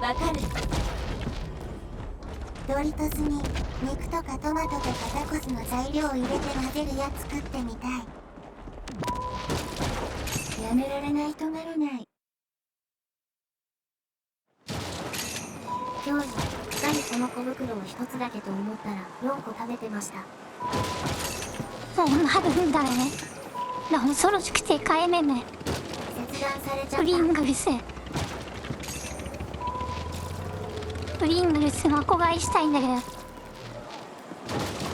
わかる。ドリトスに肉とかトマトとかタコスの材料を入れて混ぜるやつ作ってみたい。やめられない止まらない。今日2人この小袋を1つだけと思ったら4個食べてました。そうなるんだね。恐ろしくて買えめね。切断されちゃった。プリングルス。プリングルス箱買いしたいんだけど。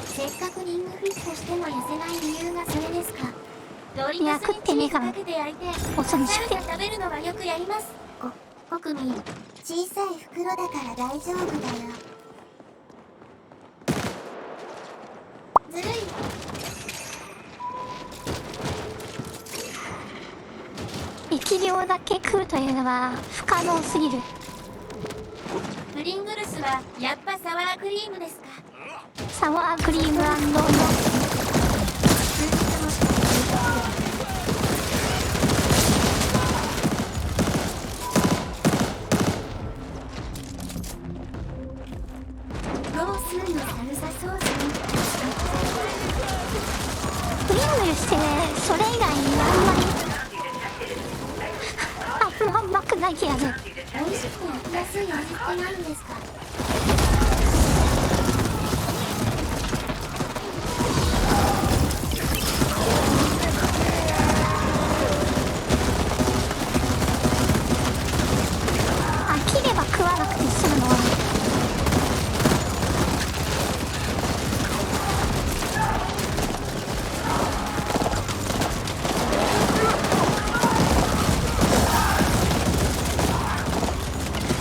せっかくリングフィットしても痩せない理由がそれですか。ドリトスいやに食ってねえからチーズかけて焼いて遅にして食べるのはよくやります。国民。小さい袋だから大丈夫だよ。ずるい。適量だけ食うというのは不可能すぎる。プリングルスはやっぱサワークリームですか。サワークリーム&ロースーのサルサソースにプリングルスってそれ以外にあんまうまくない気がする。美味しくて焼きやすい味ってないんですか。飽きれば食わなくて済むのは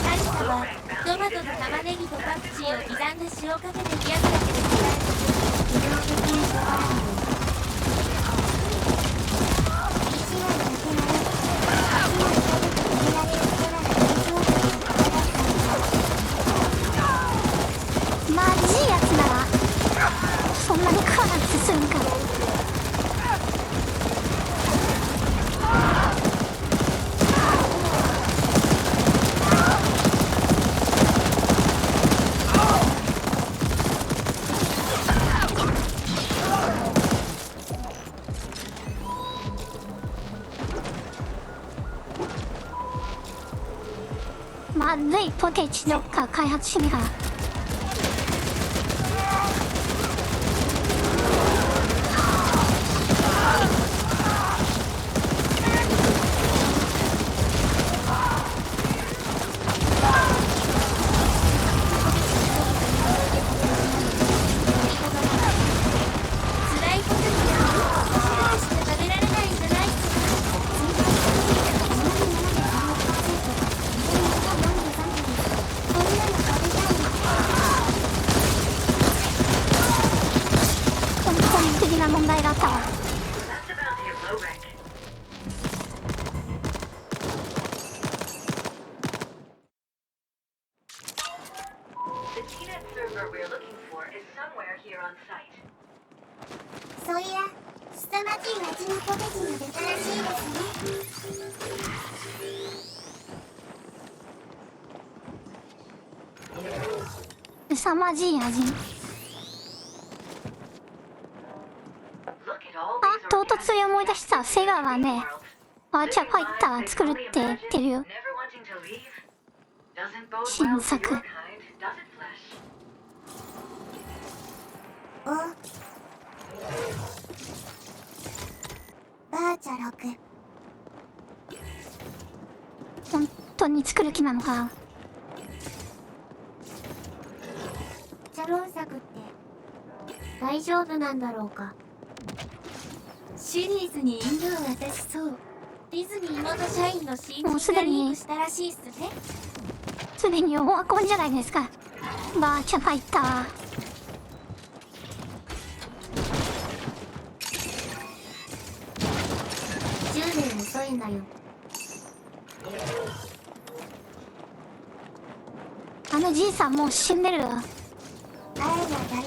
サルサはトマトと玉ねぎとパクチーを刻んで塩かけて冷やすだけで使える。機能的に素晴らしい。1枚だけなら8枚食べて食べられる人なら水をかけて食べられたり。マジいやつならそんなに食わなくて済むから。まずいポテチどっか開発してみから。辛いポテトがシェアして食べられないんじゃないです根本的な問題だったわ。 That's a bounty of low rank. The TNet server we're looking for is somewhere here on site. そういや、凄まじい味のポテチが出たらしいですね。凄まじい味。 Look at all あ、 these 唐 organic 突に思い出した。セガはね、バーチャファイター作るって言ってるよ。 never wanting to leave. Doesn't bode 新 well for 作 your kind, 作る気なのか。チャロン作って大丈夫なんだろうか。シリーズに引導を渡しそう。ディズニー元社員の新人がリークしたらしいっすね。すでにオワコンじゃないですか。バーチャファイター。10年遅いんだよ。あのじいさんもう死んでる。愛が足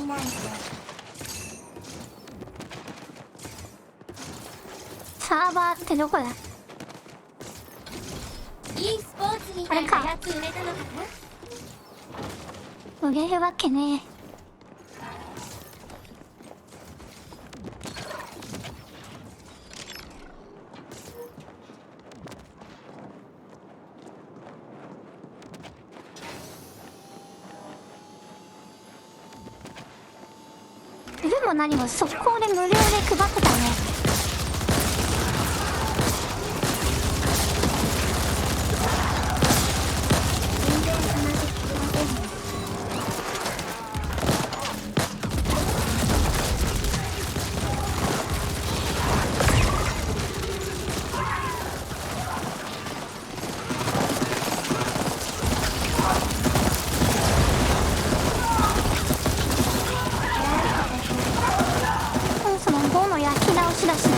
りないって。サーバーってどこだ。 e スポーツみたいなやつ売れたのかな。売れるわけねえ。でも何も速攻で無料で配ってたね。その5の焼き直しだしな。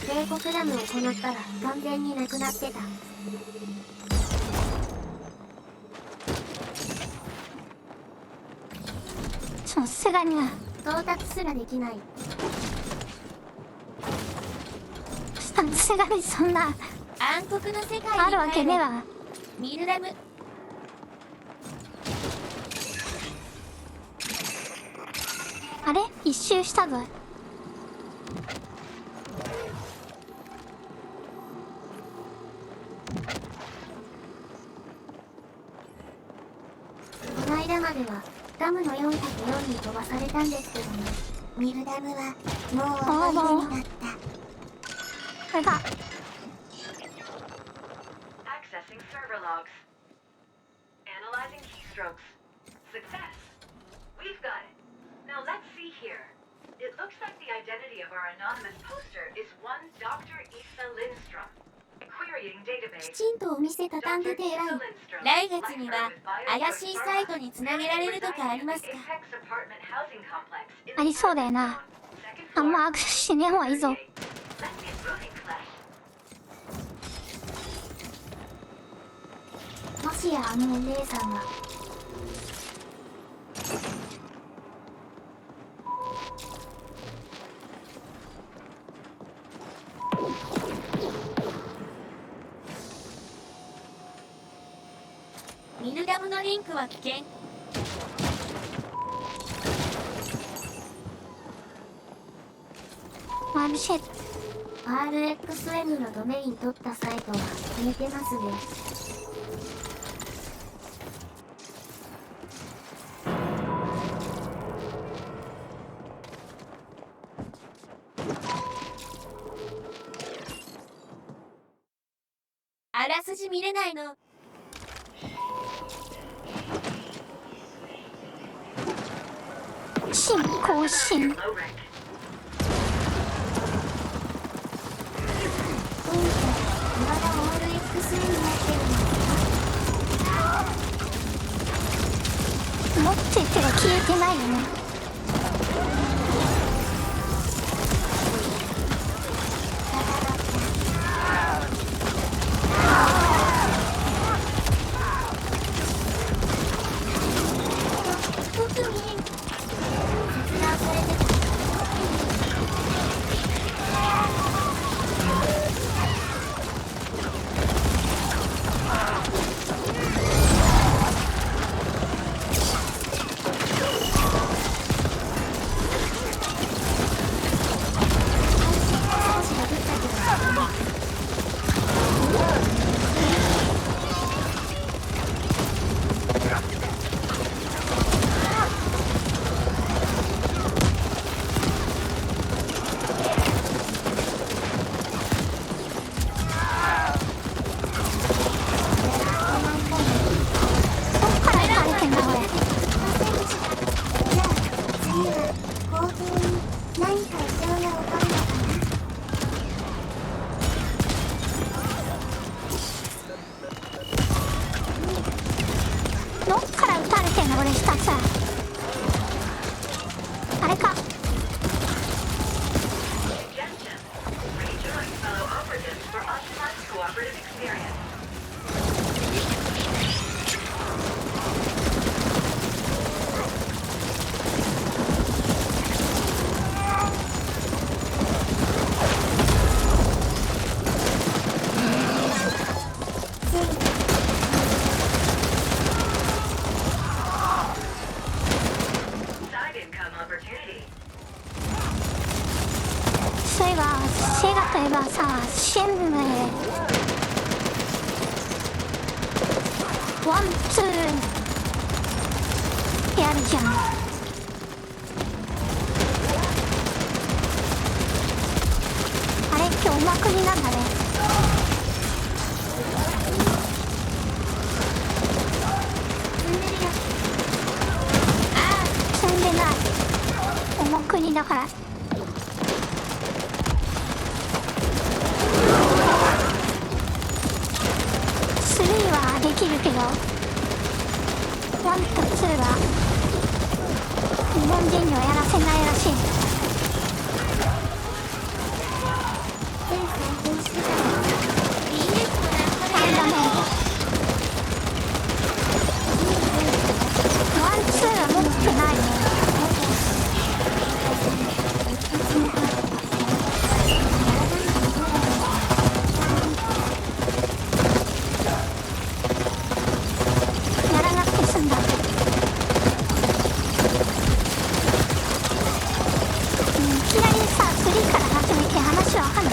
警告ダムを行ったら完全になくなってた。さすがには到達すらできない。さすがにそんな暗黒の世界にあるわけねえわ。ミルダム。あれ一周したぞ。この間まではダムの404に飛ばされたんですけどね。ミルダムはもう思い出になった。これだ。 Accessing server logs. Analyzing keystrokes. Success. We've got it. Now let's see here. It looks like the identity of our anonymous poster is one Dr. Issa Lindstrom. Querying き database. ちんとお店畳んでて偉い。来月には怪しいサイトにつなげられるとかありますか？ Apex apartment housing complex in ありそうだよな。あんま握手しねえ方がいいぞ。 Let's get moving, Flash. もしやあのお姉さんが。ミルダムのリンクは危険。マルシェ RXM のドメイン取ったサイトが消えてますね。あらすじ見れないの。進行進。 今回、未だORX って言っても消えてないよね。どっから撃たれてんの俺2つ。あれか。そういえばセガといえばさ、シェンムーワンツーやるじゃん。あれ今日おまくりなんだね。積んでない、おまくりだから。3はできるけど1と2は日本人にはやらせないらしい。あ、ダメ。1、2は持ってないね。やらなくて済んだ。いきなりさ、3から始めて話わかんない。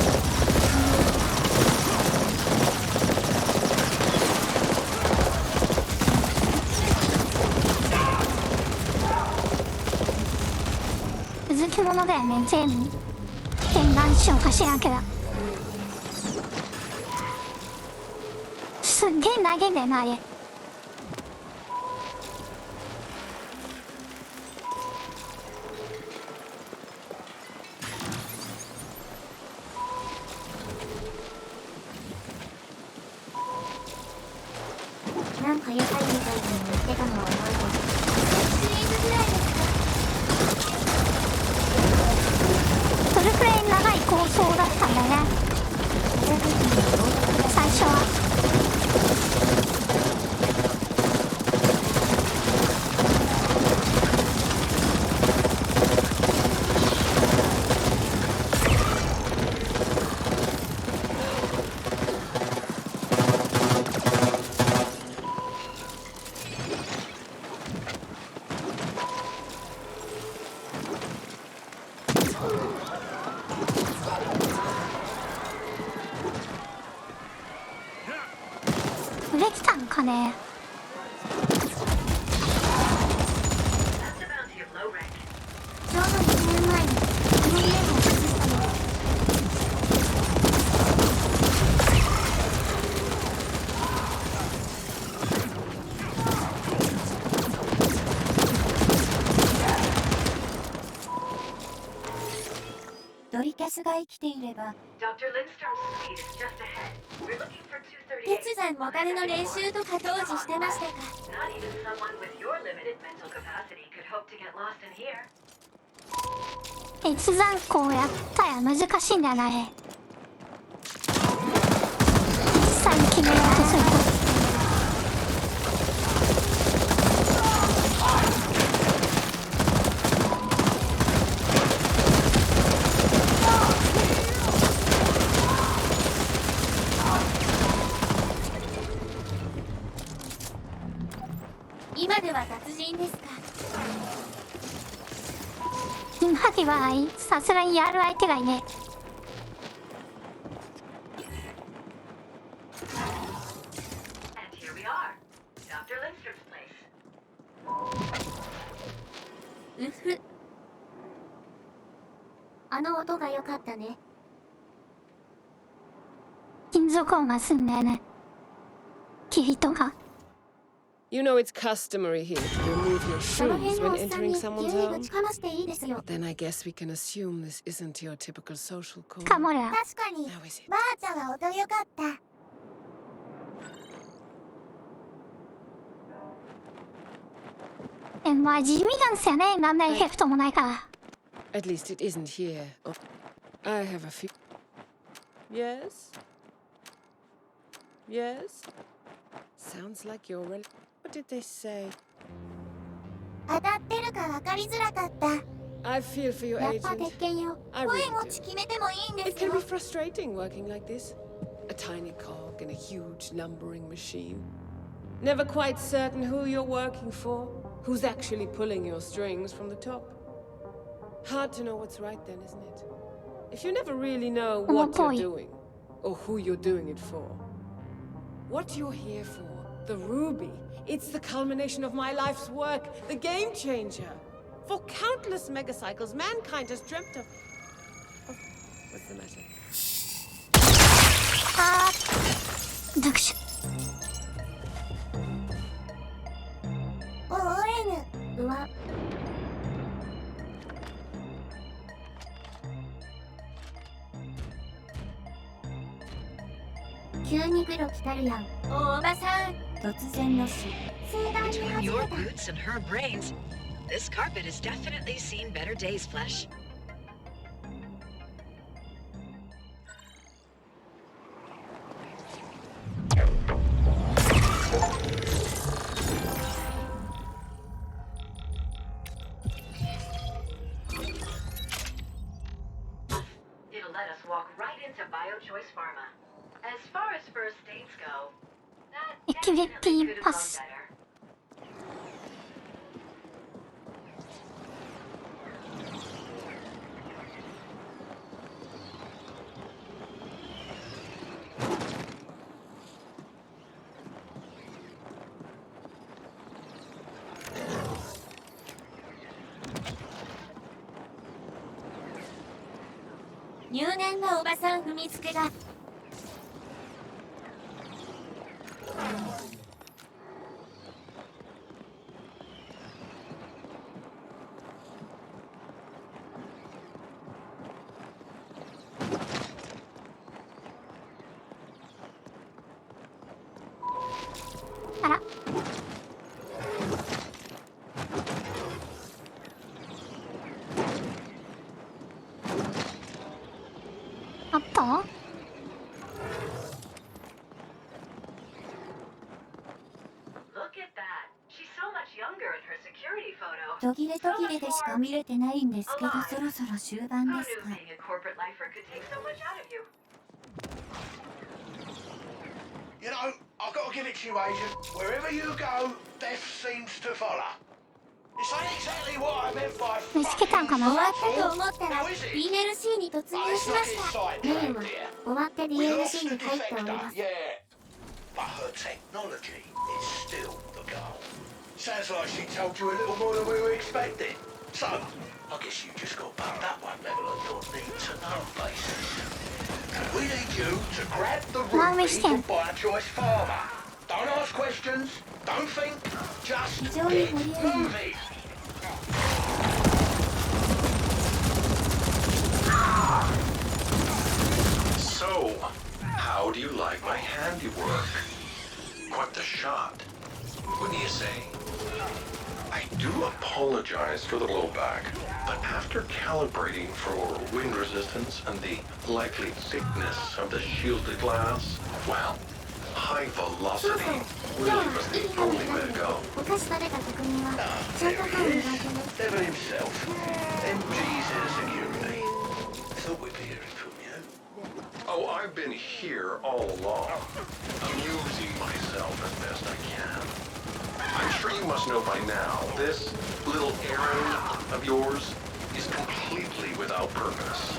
続きものだよね、全部。何しようか知らんけど。すっげえ投げんだよな、あれ。なんか屋台みたいなの言ってたのは覚えてる。シリーズぐらいですか？それくらい長い構想だったんだよね、最初は。売れてたんかね。ちょうど1年前にこの家を移したの。ドリキャスが生きていれば。鉄山モダルの練習とか当時してましたか？越山校やったら難しいんだな、あれ。実際に決めようとすると。今では達人ですか。今ではさすがにやる相手がいねえ。うふ。あの音が良かったね。金属音がすんだよね。キリトが。You know it's customary here to remove your shoes when entering someone's home. But then I guess we can assume this isn't your typical social code. かもや。確かにばあちゃんは音良かった。まあ地味なんすよね。なんなエフェクトもないから。At least it isn't here. Oh, I have a few. Yes? Yes? Sounds like you're ready. What did they say? 当たってるか分かりづらかった。I feel for your やっぱ agent. 鉄拳よ。 I 声 really 持 do. ち決めてもいいんで It す can よ be。frustrating working like this. A tiny cog in a huge lumbering machine. Never quite certain who you're working for, who's actually pulling your strings from the top. Hard to know what's right then, isn't it? If you never really know what you're doing, or who you're doing it for. What you're here for, the ruby, it's the culmination of my life's work, the game changer. For countless megacycles, mankind has dreamt of... Oh, what's the matter? あー、読書。ON うわ。急に黒来たるやん。おばさん、突然の死。盛大に Between 始 your めた。 boots and her brains, this carpet has definitely seen better days, Flesh. It'll let us walk right into BioChoice Pharma. As far as first dates go, that definitely could have gone better.「入念なおばさん踏みつけが」あら。あった？途切れ途切れでしか見れてないんですけど、そろそろ終盤ですか。You know, I've got to give it to you, Agent. Wherever you go, death seems to follow. This ain't exactly what I meant by 見つけたんかな？終わったと思ったら DLC に突入しました。メインは終わって DLC に入っております。 Yeah, but her technology is still the goal. Sounds like she told you a little more than we were expecting. So, I guess you just got to up that one level on your need-to-know basis. We need you to grab the ruby from BioChoice Pharma. Don't ask questions, don't think, just get moving. So, how do you like my handiwork? Quite the shot, wouldn't you say? I I do apologize for the blowback, but after calibrating for wind resistance and the likely thickness of the shielded glass, well, high velocity really was the only way to go. お菓子食べた特にはちゃんと歯を磨いてね。 Devil himself. MG's here security. Thought we'd be hearing from you. Oh, I've been here all along, amusing myself as best I can. I'm sure you must know by now, this little errand of yours is completely without purpose.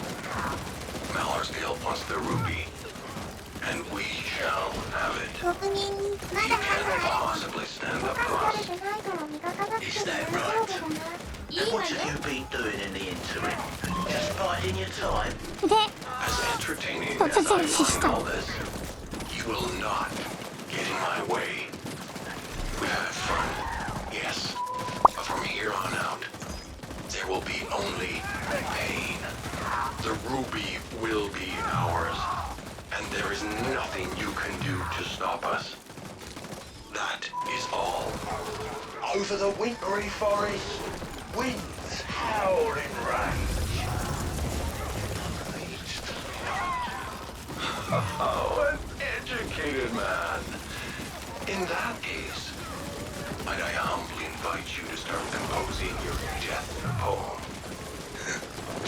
Mallar's Guild wants the ruby, and we shall have it. 国民にまだ You can't possibly stand up to 食 us. べてないから磨かなくても Is 大 that 丈 right? 夫だな。 And what have you been doing in the interim? Just biding your time? で As entertaining 突 as 然 I 死し find た all this, you will not get in my way. We've had fun, yes, but from here on out, there will be only pain. The ruby will be ours, and there is nothing you can do to stop us. That is all. Over the wintry forest, winds howl in rage. Oh, an educated man. In that case, might I humbly invite you to start composing your death poem?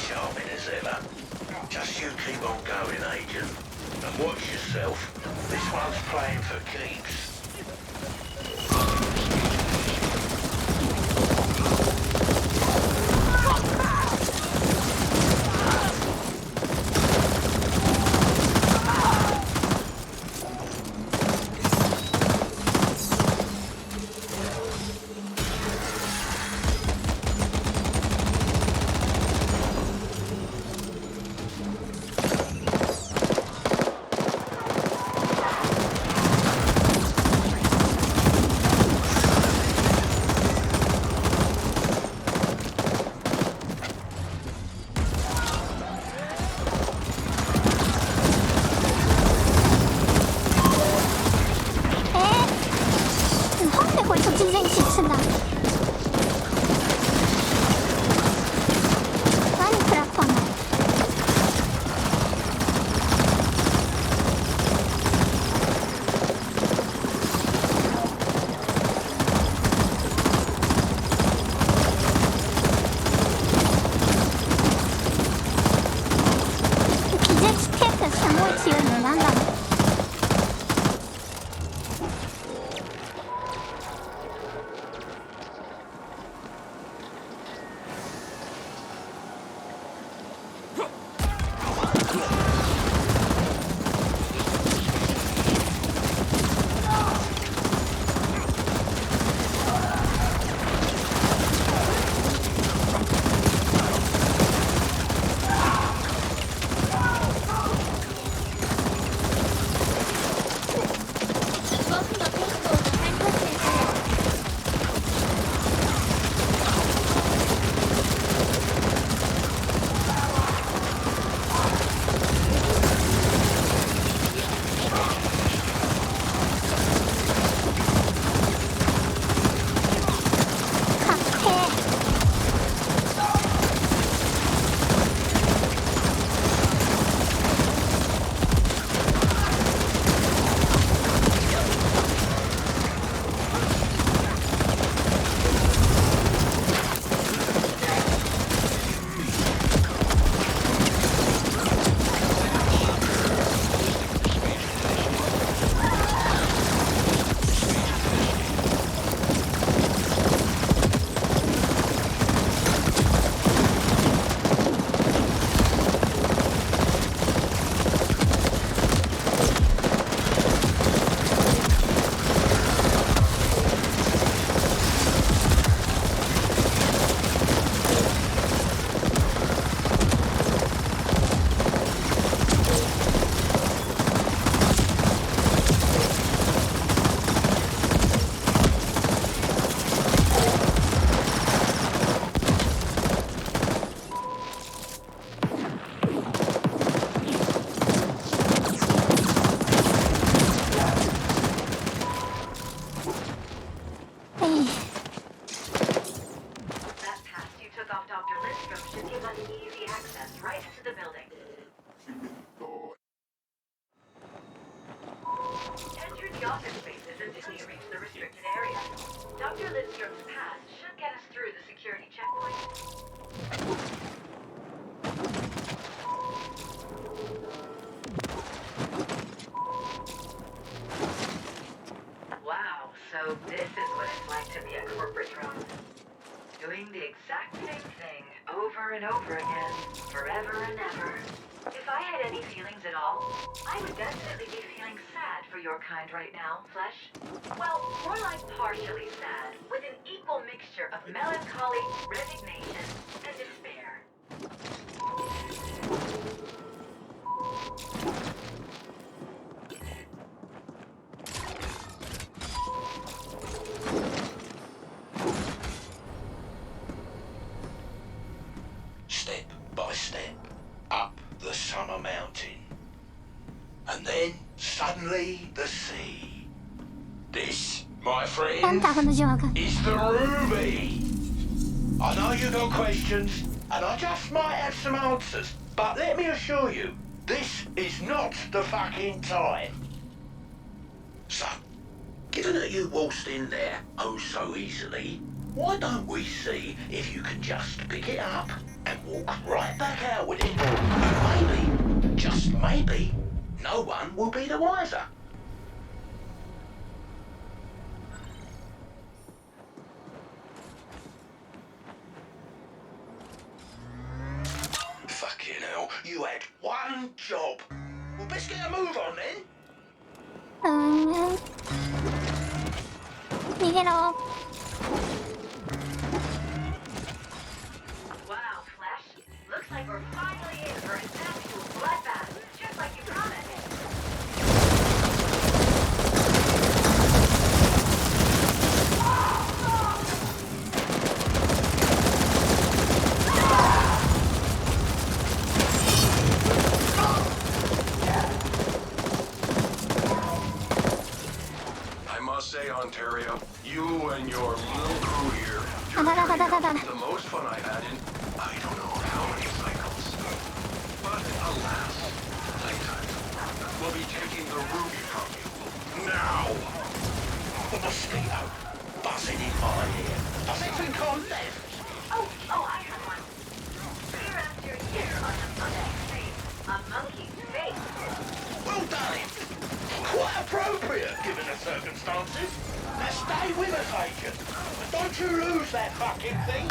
Charming as ever. Just you keep on going, Agent. And watch yourself. This one's playing for keeps. and over again, forever and ever. If I had any feelings at all, I would definitely be feeling sad for your kind right now, Flesh. Well, more like partially sad, with an equal mixture of melancholy, resignation, and despair. Step by step, up the summer mountain. And then, suddenly, the sea. This, my friend, is the ruby. I know you got questions, and I just might have some answers, but let me assure you, this is not the fucking time. So, given that you waltzed in there oh so easily, why don't we see if you can just pick it up and walk right back out with it? And maybe, just maybe, no one will be the wiser. Fucking hell, you had one job. Well, best get a move on then. 逃げろ。 Wow, Flesh. Looks like we're finally in for an actual bloodbath, just like you promised. I must say, Ontario, you and your little crew here, the most fun I've had in I don't know how many cycles. But alas, playtime will be taking the ruby from you now. The mosquito buzzing in my ear. Does it think I'm left? Oh, I have one. Clear after year on the Monday face. A monkey's face. Well done him. Quite appropriate, given the circumstances. Now stay with us, Agent. But don't you lose that fucking thing.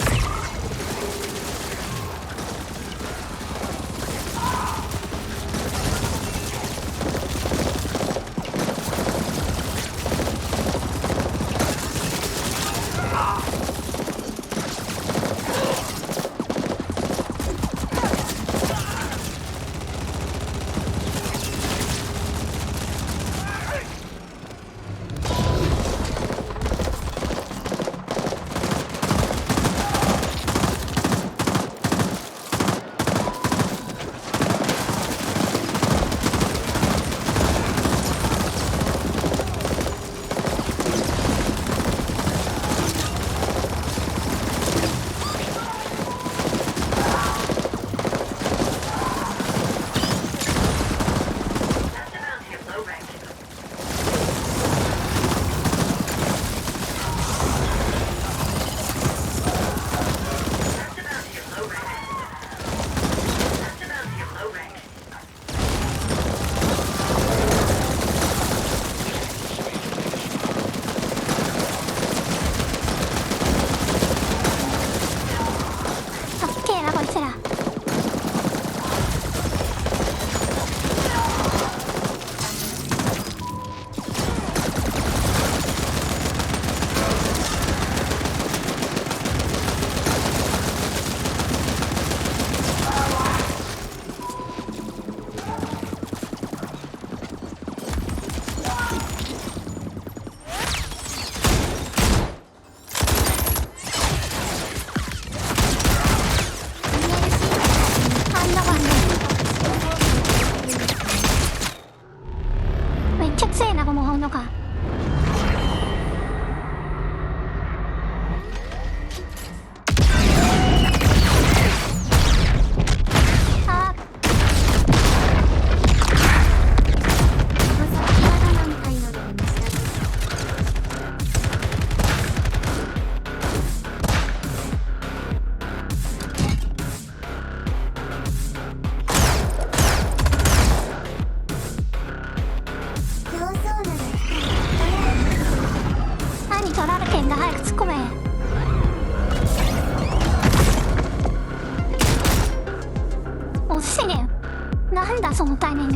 そのタイミング。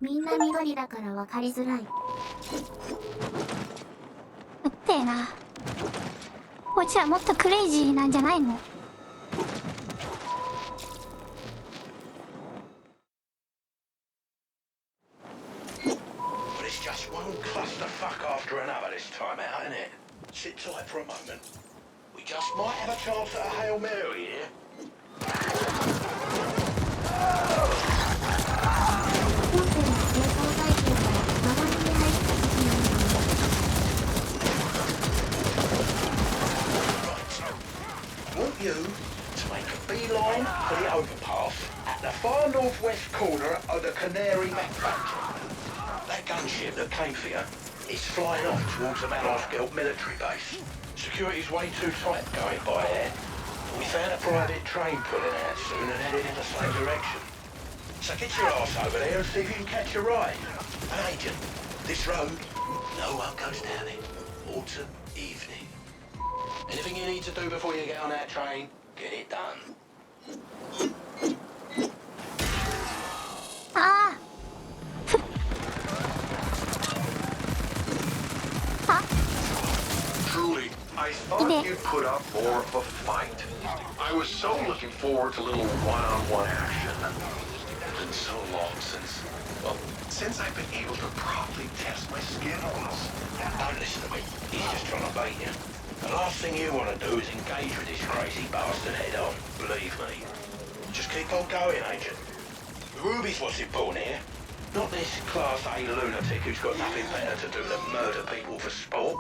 みんな緑だから分かりづらい。うってえな。こいつらもっとクレイジーなんじゃないの？But it's just one clusterfuck after another this time out, isn't it? Sit tight for a moment. We just might have a chance at a Hail Mary here. 本編の成功体験は周りに入った時なんだ。 I want you to make a beeline for the overpass at the far northwest corner of the Canary Mech Factory. That gunship that came for you is flying off towards the Malosgeld military base. Security's way too tight going by there. We found a private train pulling out soon and headed in the same direction. So get your ass over there and see if you can catch a ride. An agent, this road, no one goes down it. Autumn evening. Anything you need to do before you get on that train, get it done. ああ。Truly, I thought you'd put up more of a fight. I was so looking forward to little one-on-one action. It's been so long since I've been able to properly test my skills. Don't listen to me. He's just trying to bait you. The last thing you want to do is engage with this crazy bastard head on. Believe me. Just keep on going, Agent. Ruby's what's important here. Not this Class A lunatic who's got nothing better to do than murder people for sport.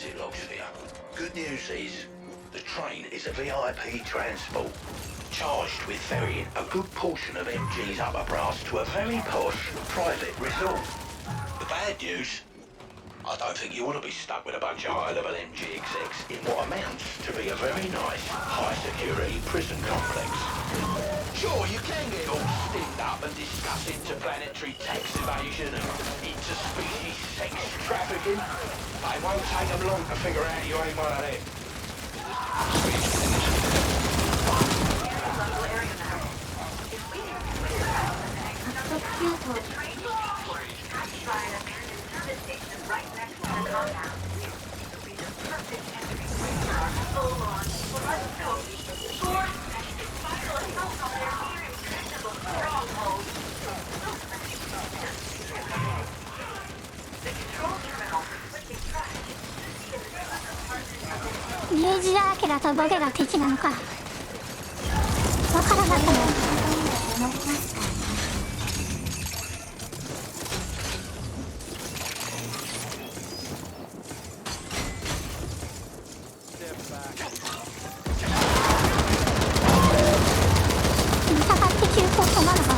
transit logs for you. Good news is, the train is a VIP transport, charged with ferrying a good portion of MG's upper brass to a very posh private resort. The bad news, I don't think you want to be stuck with a bunch of high-level MG execs in what amounts to be a very nice, high-security prison complex. Sure, you can get all stiffed up and discuss interplanetary tax evasion and interspecies sex trafficking. But it won't take them long to figure out you ain't one of them.ゲージだらけだとどれが敵なのかわからなくなる。疑って急行止まるわ。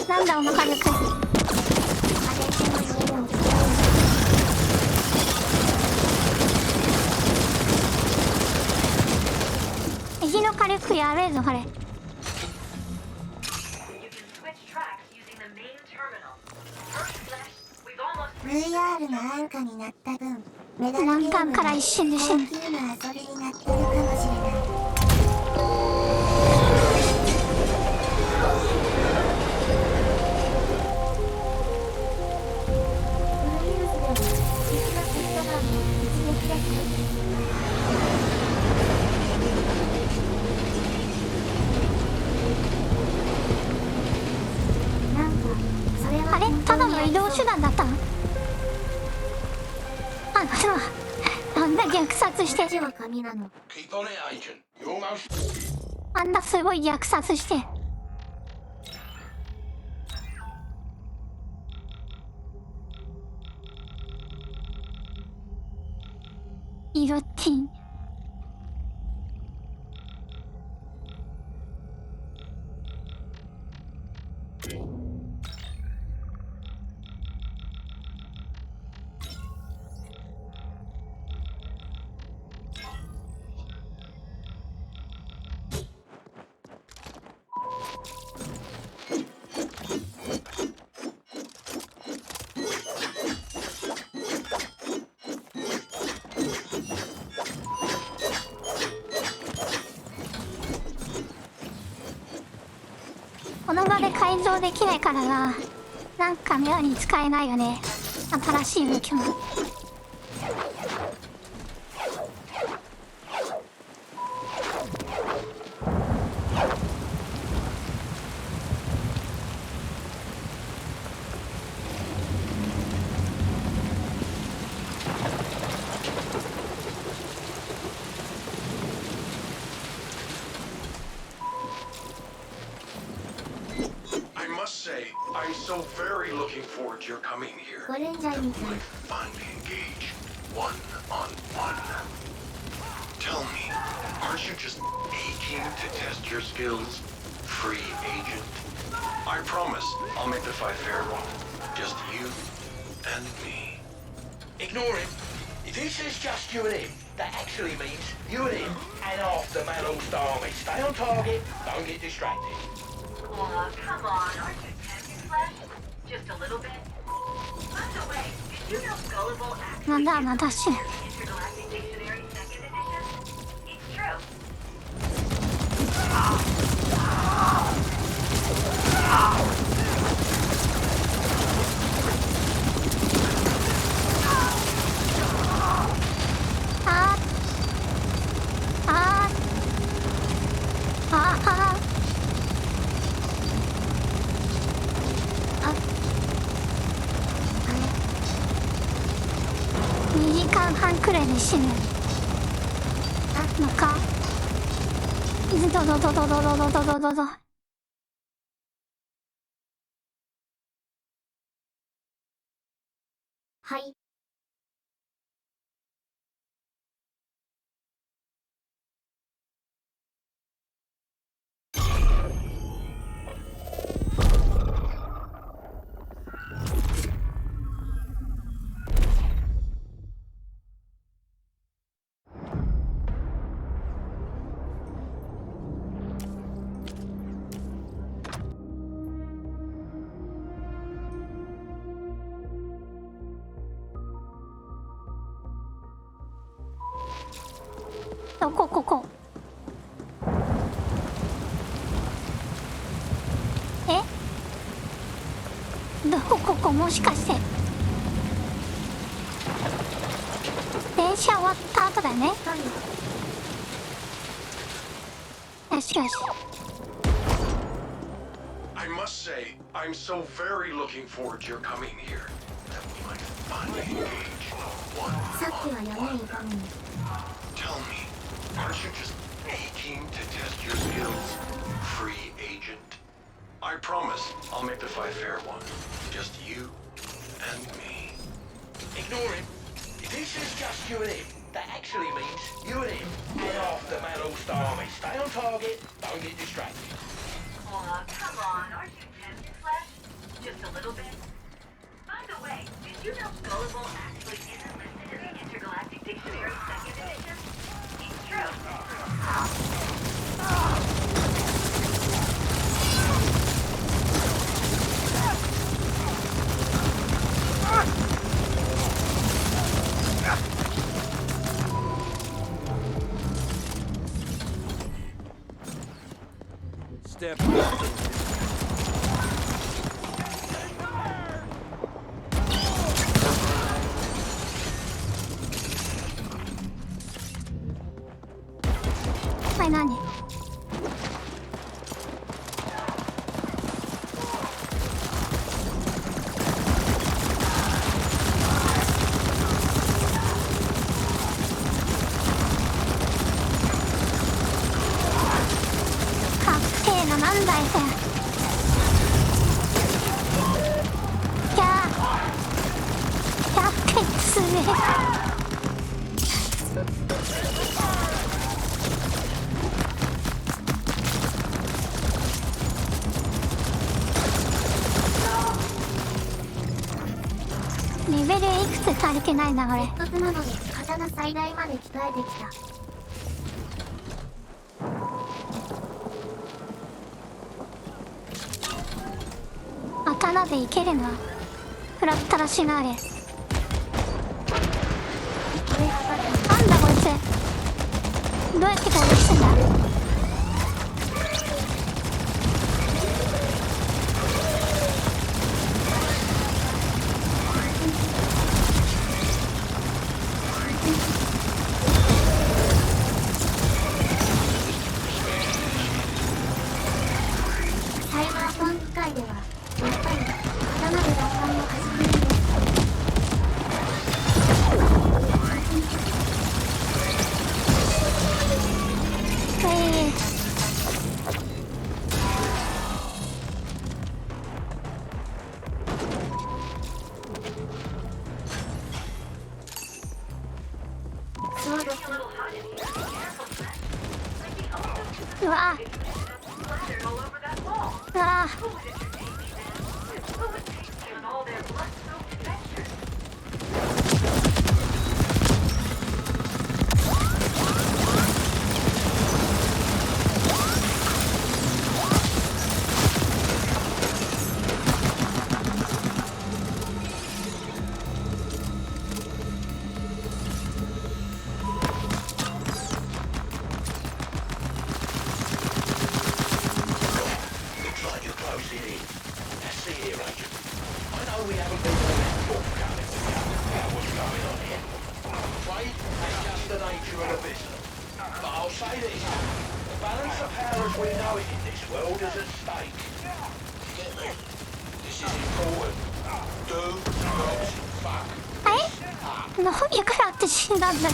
なんだお腹力。右の火力やべえぞこれ。VR が安価になった分、メダルゲームが高級な遊びになってるかもしれない。あれただの移動手段だったの？だ虐殺して。あんなすごい虐殺して。ギロチン。この場で改造できないからな。なんか妙に使えないよね、新しい武器も。I'm so very looking forward to your coming here. We finally engage one-on-one. Tell me, aren't you just aching to test your skills, free agent? I promise I'll make the fight fair one. Just you and me. Ignore him. If he says just you and him, that actually means you and him and half the Manhole army. Stay on target, don't get distracted. Aw, come on, aren't you tempted, Flesh? Just a little bit. By the way, did you know Gullible actuallyなんだダッシュ。 Intergalactic Dictionary 2nd edition? It's true.2時間半くらいで死ぬのか。ドドドドドドドドドドド。はい。どこここ。え？どこここ、もしかして。電車終わった後だよね。よしよし。I must say, I'm so very looking forward to your coming here. That we might finally engage one-on-one. Tell me, aren't you just aching to test your skills, free agent? I promise I'll make the fight fair one. Just you and me. Ignore him. If he says just you and him, that actually means you and him and half the Manhole army. Stay on target, don't get distracted. Aw, come on, aren't you tempted, Flesh? Just a little bit. By the way, did you know Gullible actually isn't listed in the Intergalactic Dictionary 2nd edition? It's true. Step. はい、何？なんだいせん。キャッペツね。レベルいくつ足りてないなこれ。せっかくなので刀最大まで鍛えてきた。刀でいけるな。フラッタラシナーレ。なんだこいつ。どうやって攻撃してんだ。サイバーパンク界ではやっぱり刀で奪還を始めるんです。そうです。うわうわ何からって死んだんだ。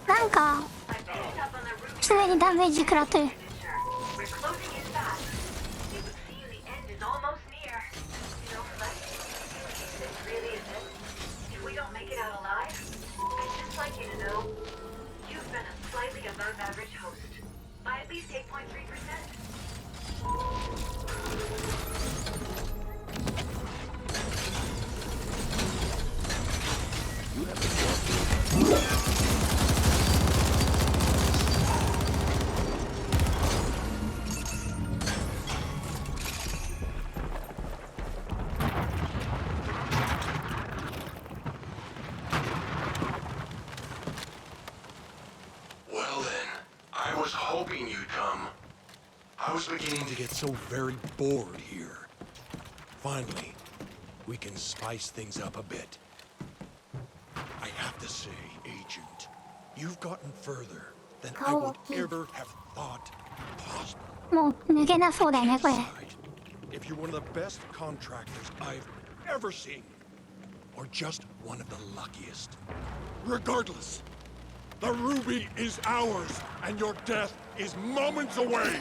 なんか常にダメージ食らってる。Hoping you'd come. I was beginning to get so very bored here. Finally, we can spice things up a bit. I have to say, Agent, you've gotten further than I would ever have thought possible. もう抜けなそうだよねこれ。If you're one of the best contractors I've ever seen, or just one of the luckiest. Regardless, the ruby is ours, and your death is moments away!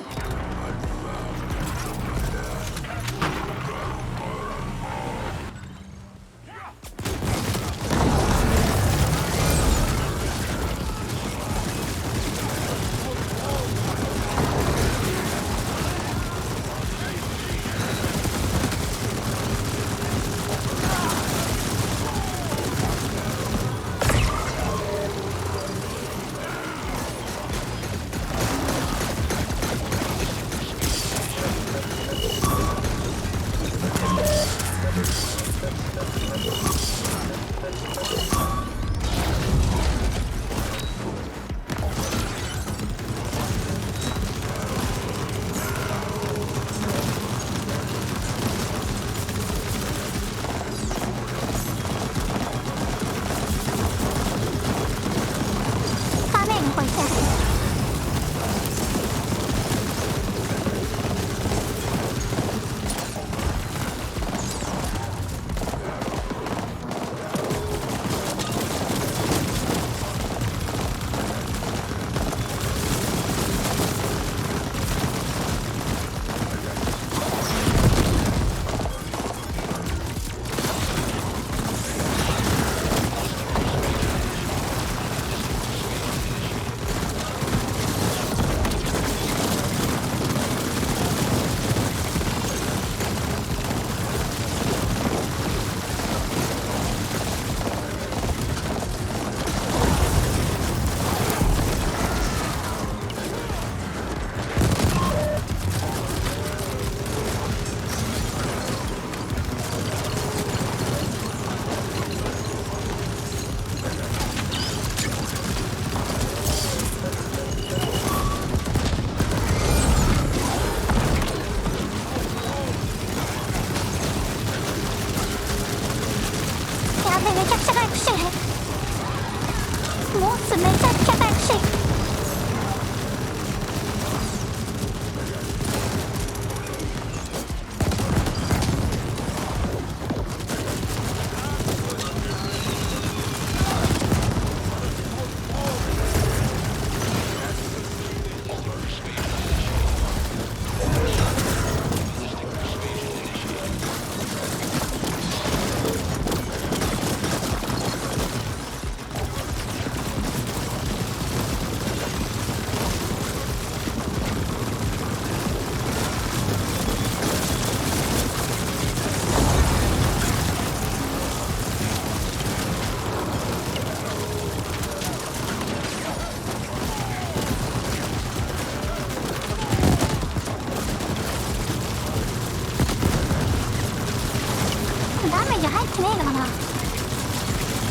ってねえのかな。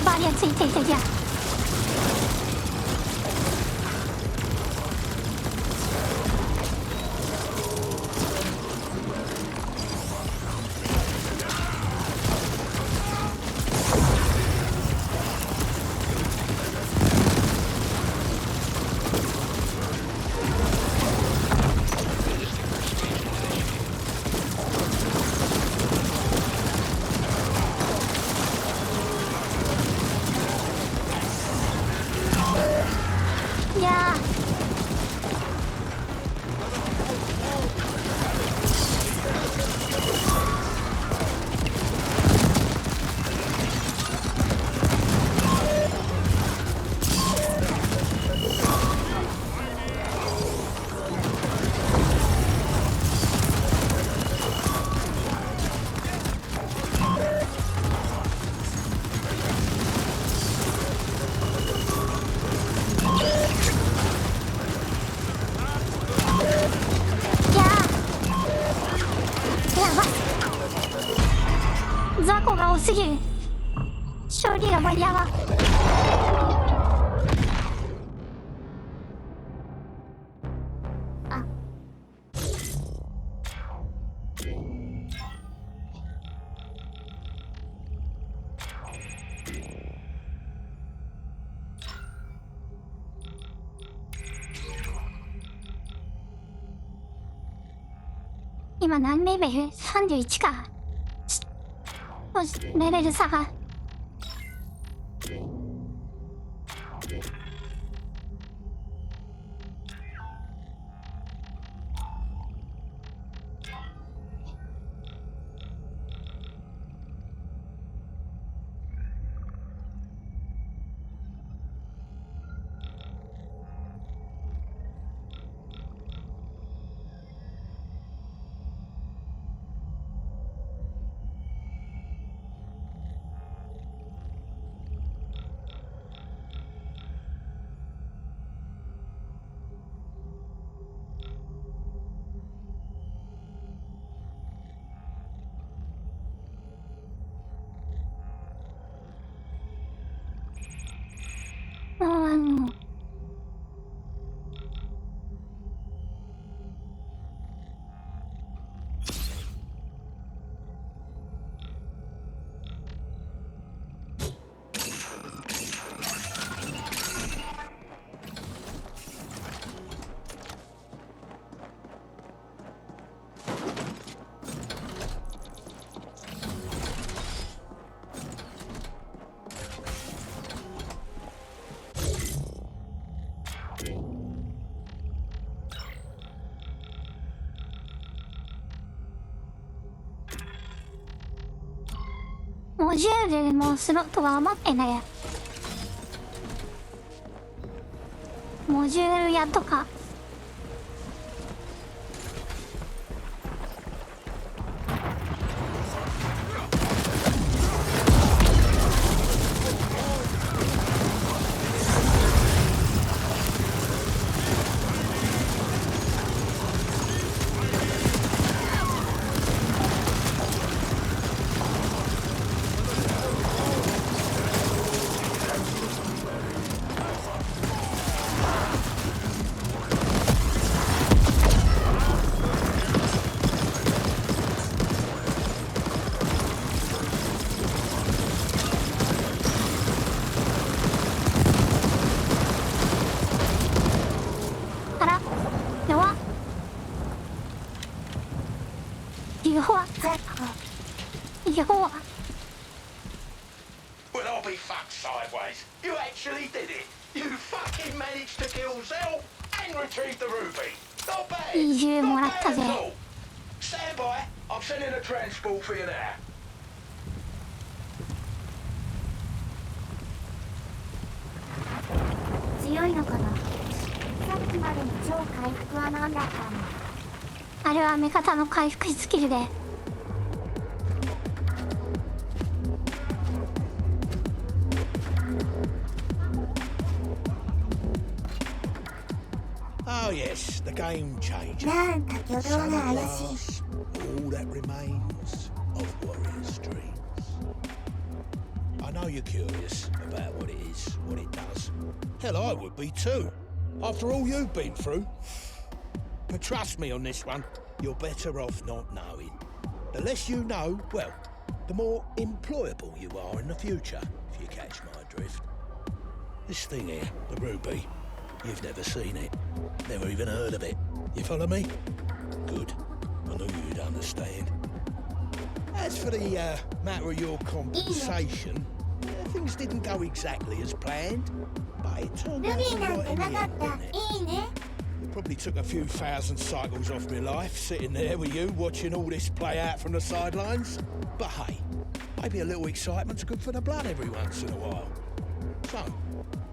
バリアついていてじゃ雑魚が多すぎる。処理が間に合わん。今何レベル ?31 か。レベル差が。モジュールもスロットは余ってんだよ。モジュール屋とか。Well, I'll be fucked sideways. You actually did it. You fucking managed to kill Zell and retrieve the ruby. Not bad. Not bad at all. Stand by. I'm sending a transport for you now. 強いのかな。さっきまでの超回復は何だったの。あれは味方の回復スキルで。Oh yes, the game changer. なんか挙動が怪しい。 All that remains of warrior's dreams. know you're curious about what it is, what it does. Hell, I would be too, after all you've been through. But trust me on this one, you're better off not knowing. The less you know, well, the more employable you are in the future, if you catch my drift. This thing here, the ruby, you've never seen it, never even heard of it. You follow me? Good. I knew you'd understand. As for the matter of your compensation, things didn't go exactly as planned, but it turned out all right in the end, didn't it? It probably took a few thousand cycles off my life, sitting there with you, watching all this play out from the sidelines. But hey, maybe a little excitement's good for the blood every once in a while. So,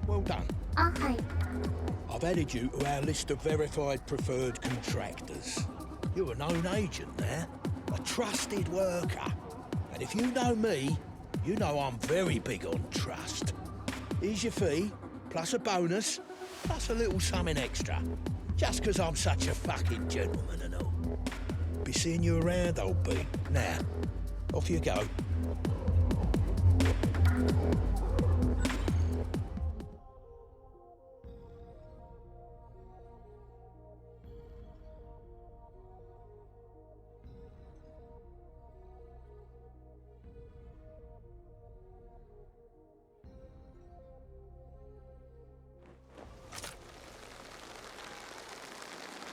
well done. I've added you to our list of verified preferred contractors. You're a known agent now, a trusted worker. And if you know me, you know I'm very big on trust. Here's your fee, plus a bonus, plus a little something extra. Just 'cause I'm such a fucking gentleman and all. Be seeing you around, old B. Now, off you go.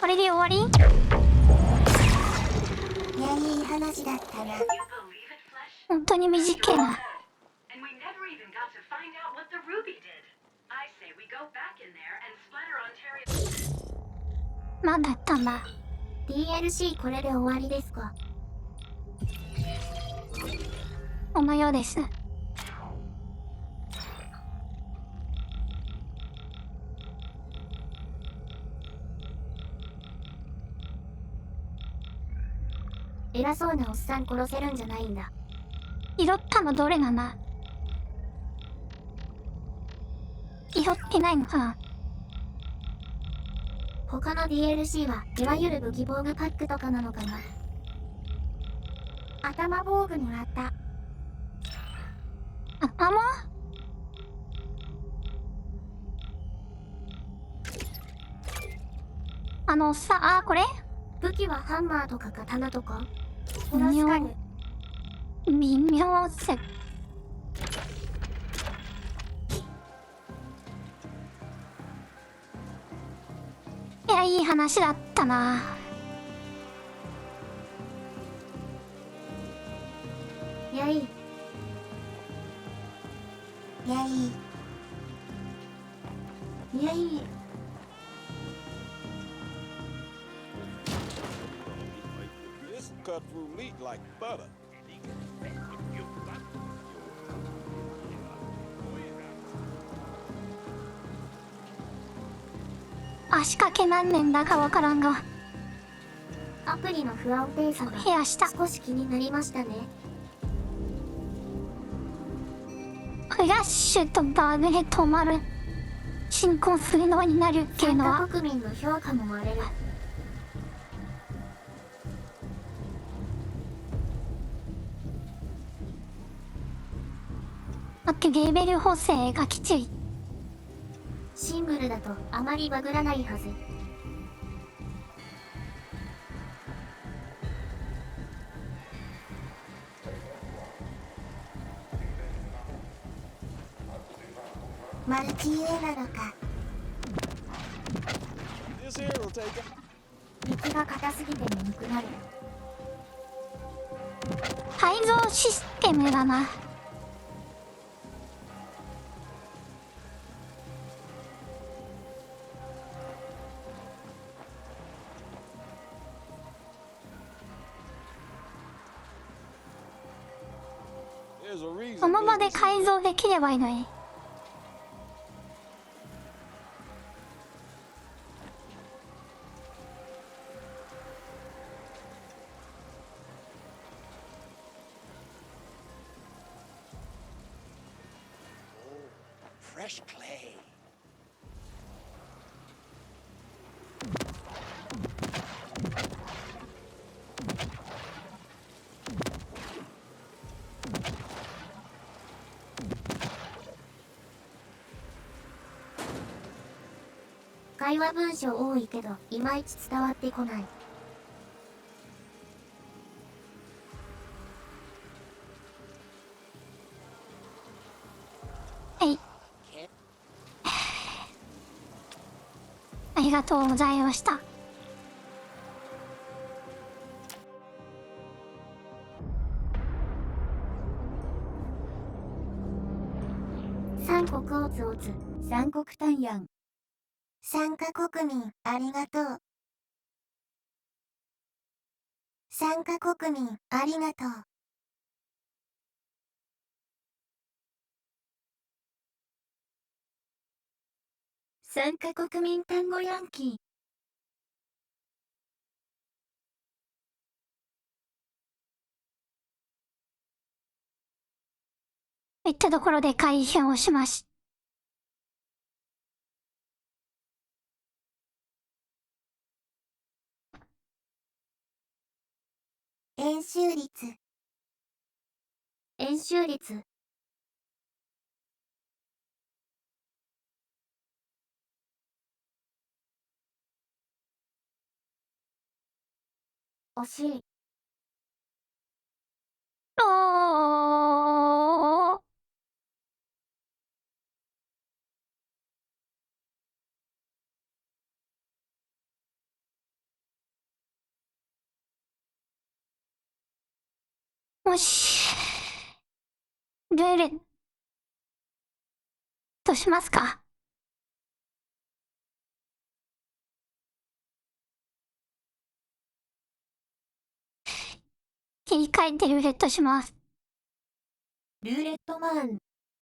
これで終わり？いや、いい話だったな。本当に短いな。And we never even got to find out what the ruby did. I say we go back in there and splatter Ontario. なんだったんだ。 DLC これで終わりですか？このようです。偉そうなおっさん殺せるんじゃないんだ。拾ったのどれなの？拾ってないのかな？他の DLC はいわゆる武器防具パックとかなのかな。頭防具もらった。頭？さあ、これ？武器はハンマーとか刀とか？微妙せ。いや、いい話だったな。やい。やい。やい。Cut through meat like butter. 足掛け何年だかわからんが。アプリの不安定さが少し気になりましたね。フラッシュとバグで止まる。進行するのになるっていうのは。参加国民の評価も割れる。レベル補正がきつい。シングルだとあまりバグらないはず。マルチ A なのか。道が硬すぎて眠くなる。改造システムだな。その場で改造できればいいのに。Fresh clay. 会話文章多いけど、いまいち伝わってこない。はい。ありがとうございました。三国オツオツ、三国丹陽。参加国民、ありがとう。参加国民、ありがとう。参加国民単語ヤンキー。いったところで開票をします。円周率。円周率。惜しい。おー。もし、ルーレットしますか？切り替えてルーレットします。ルーレットマン。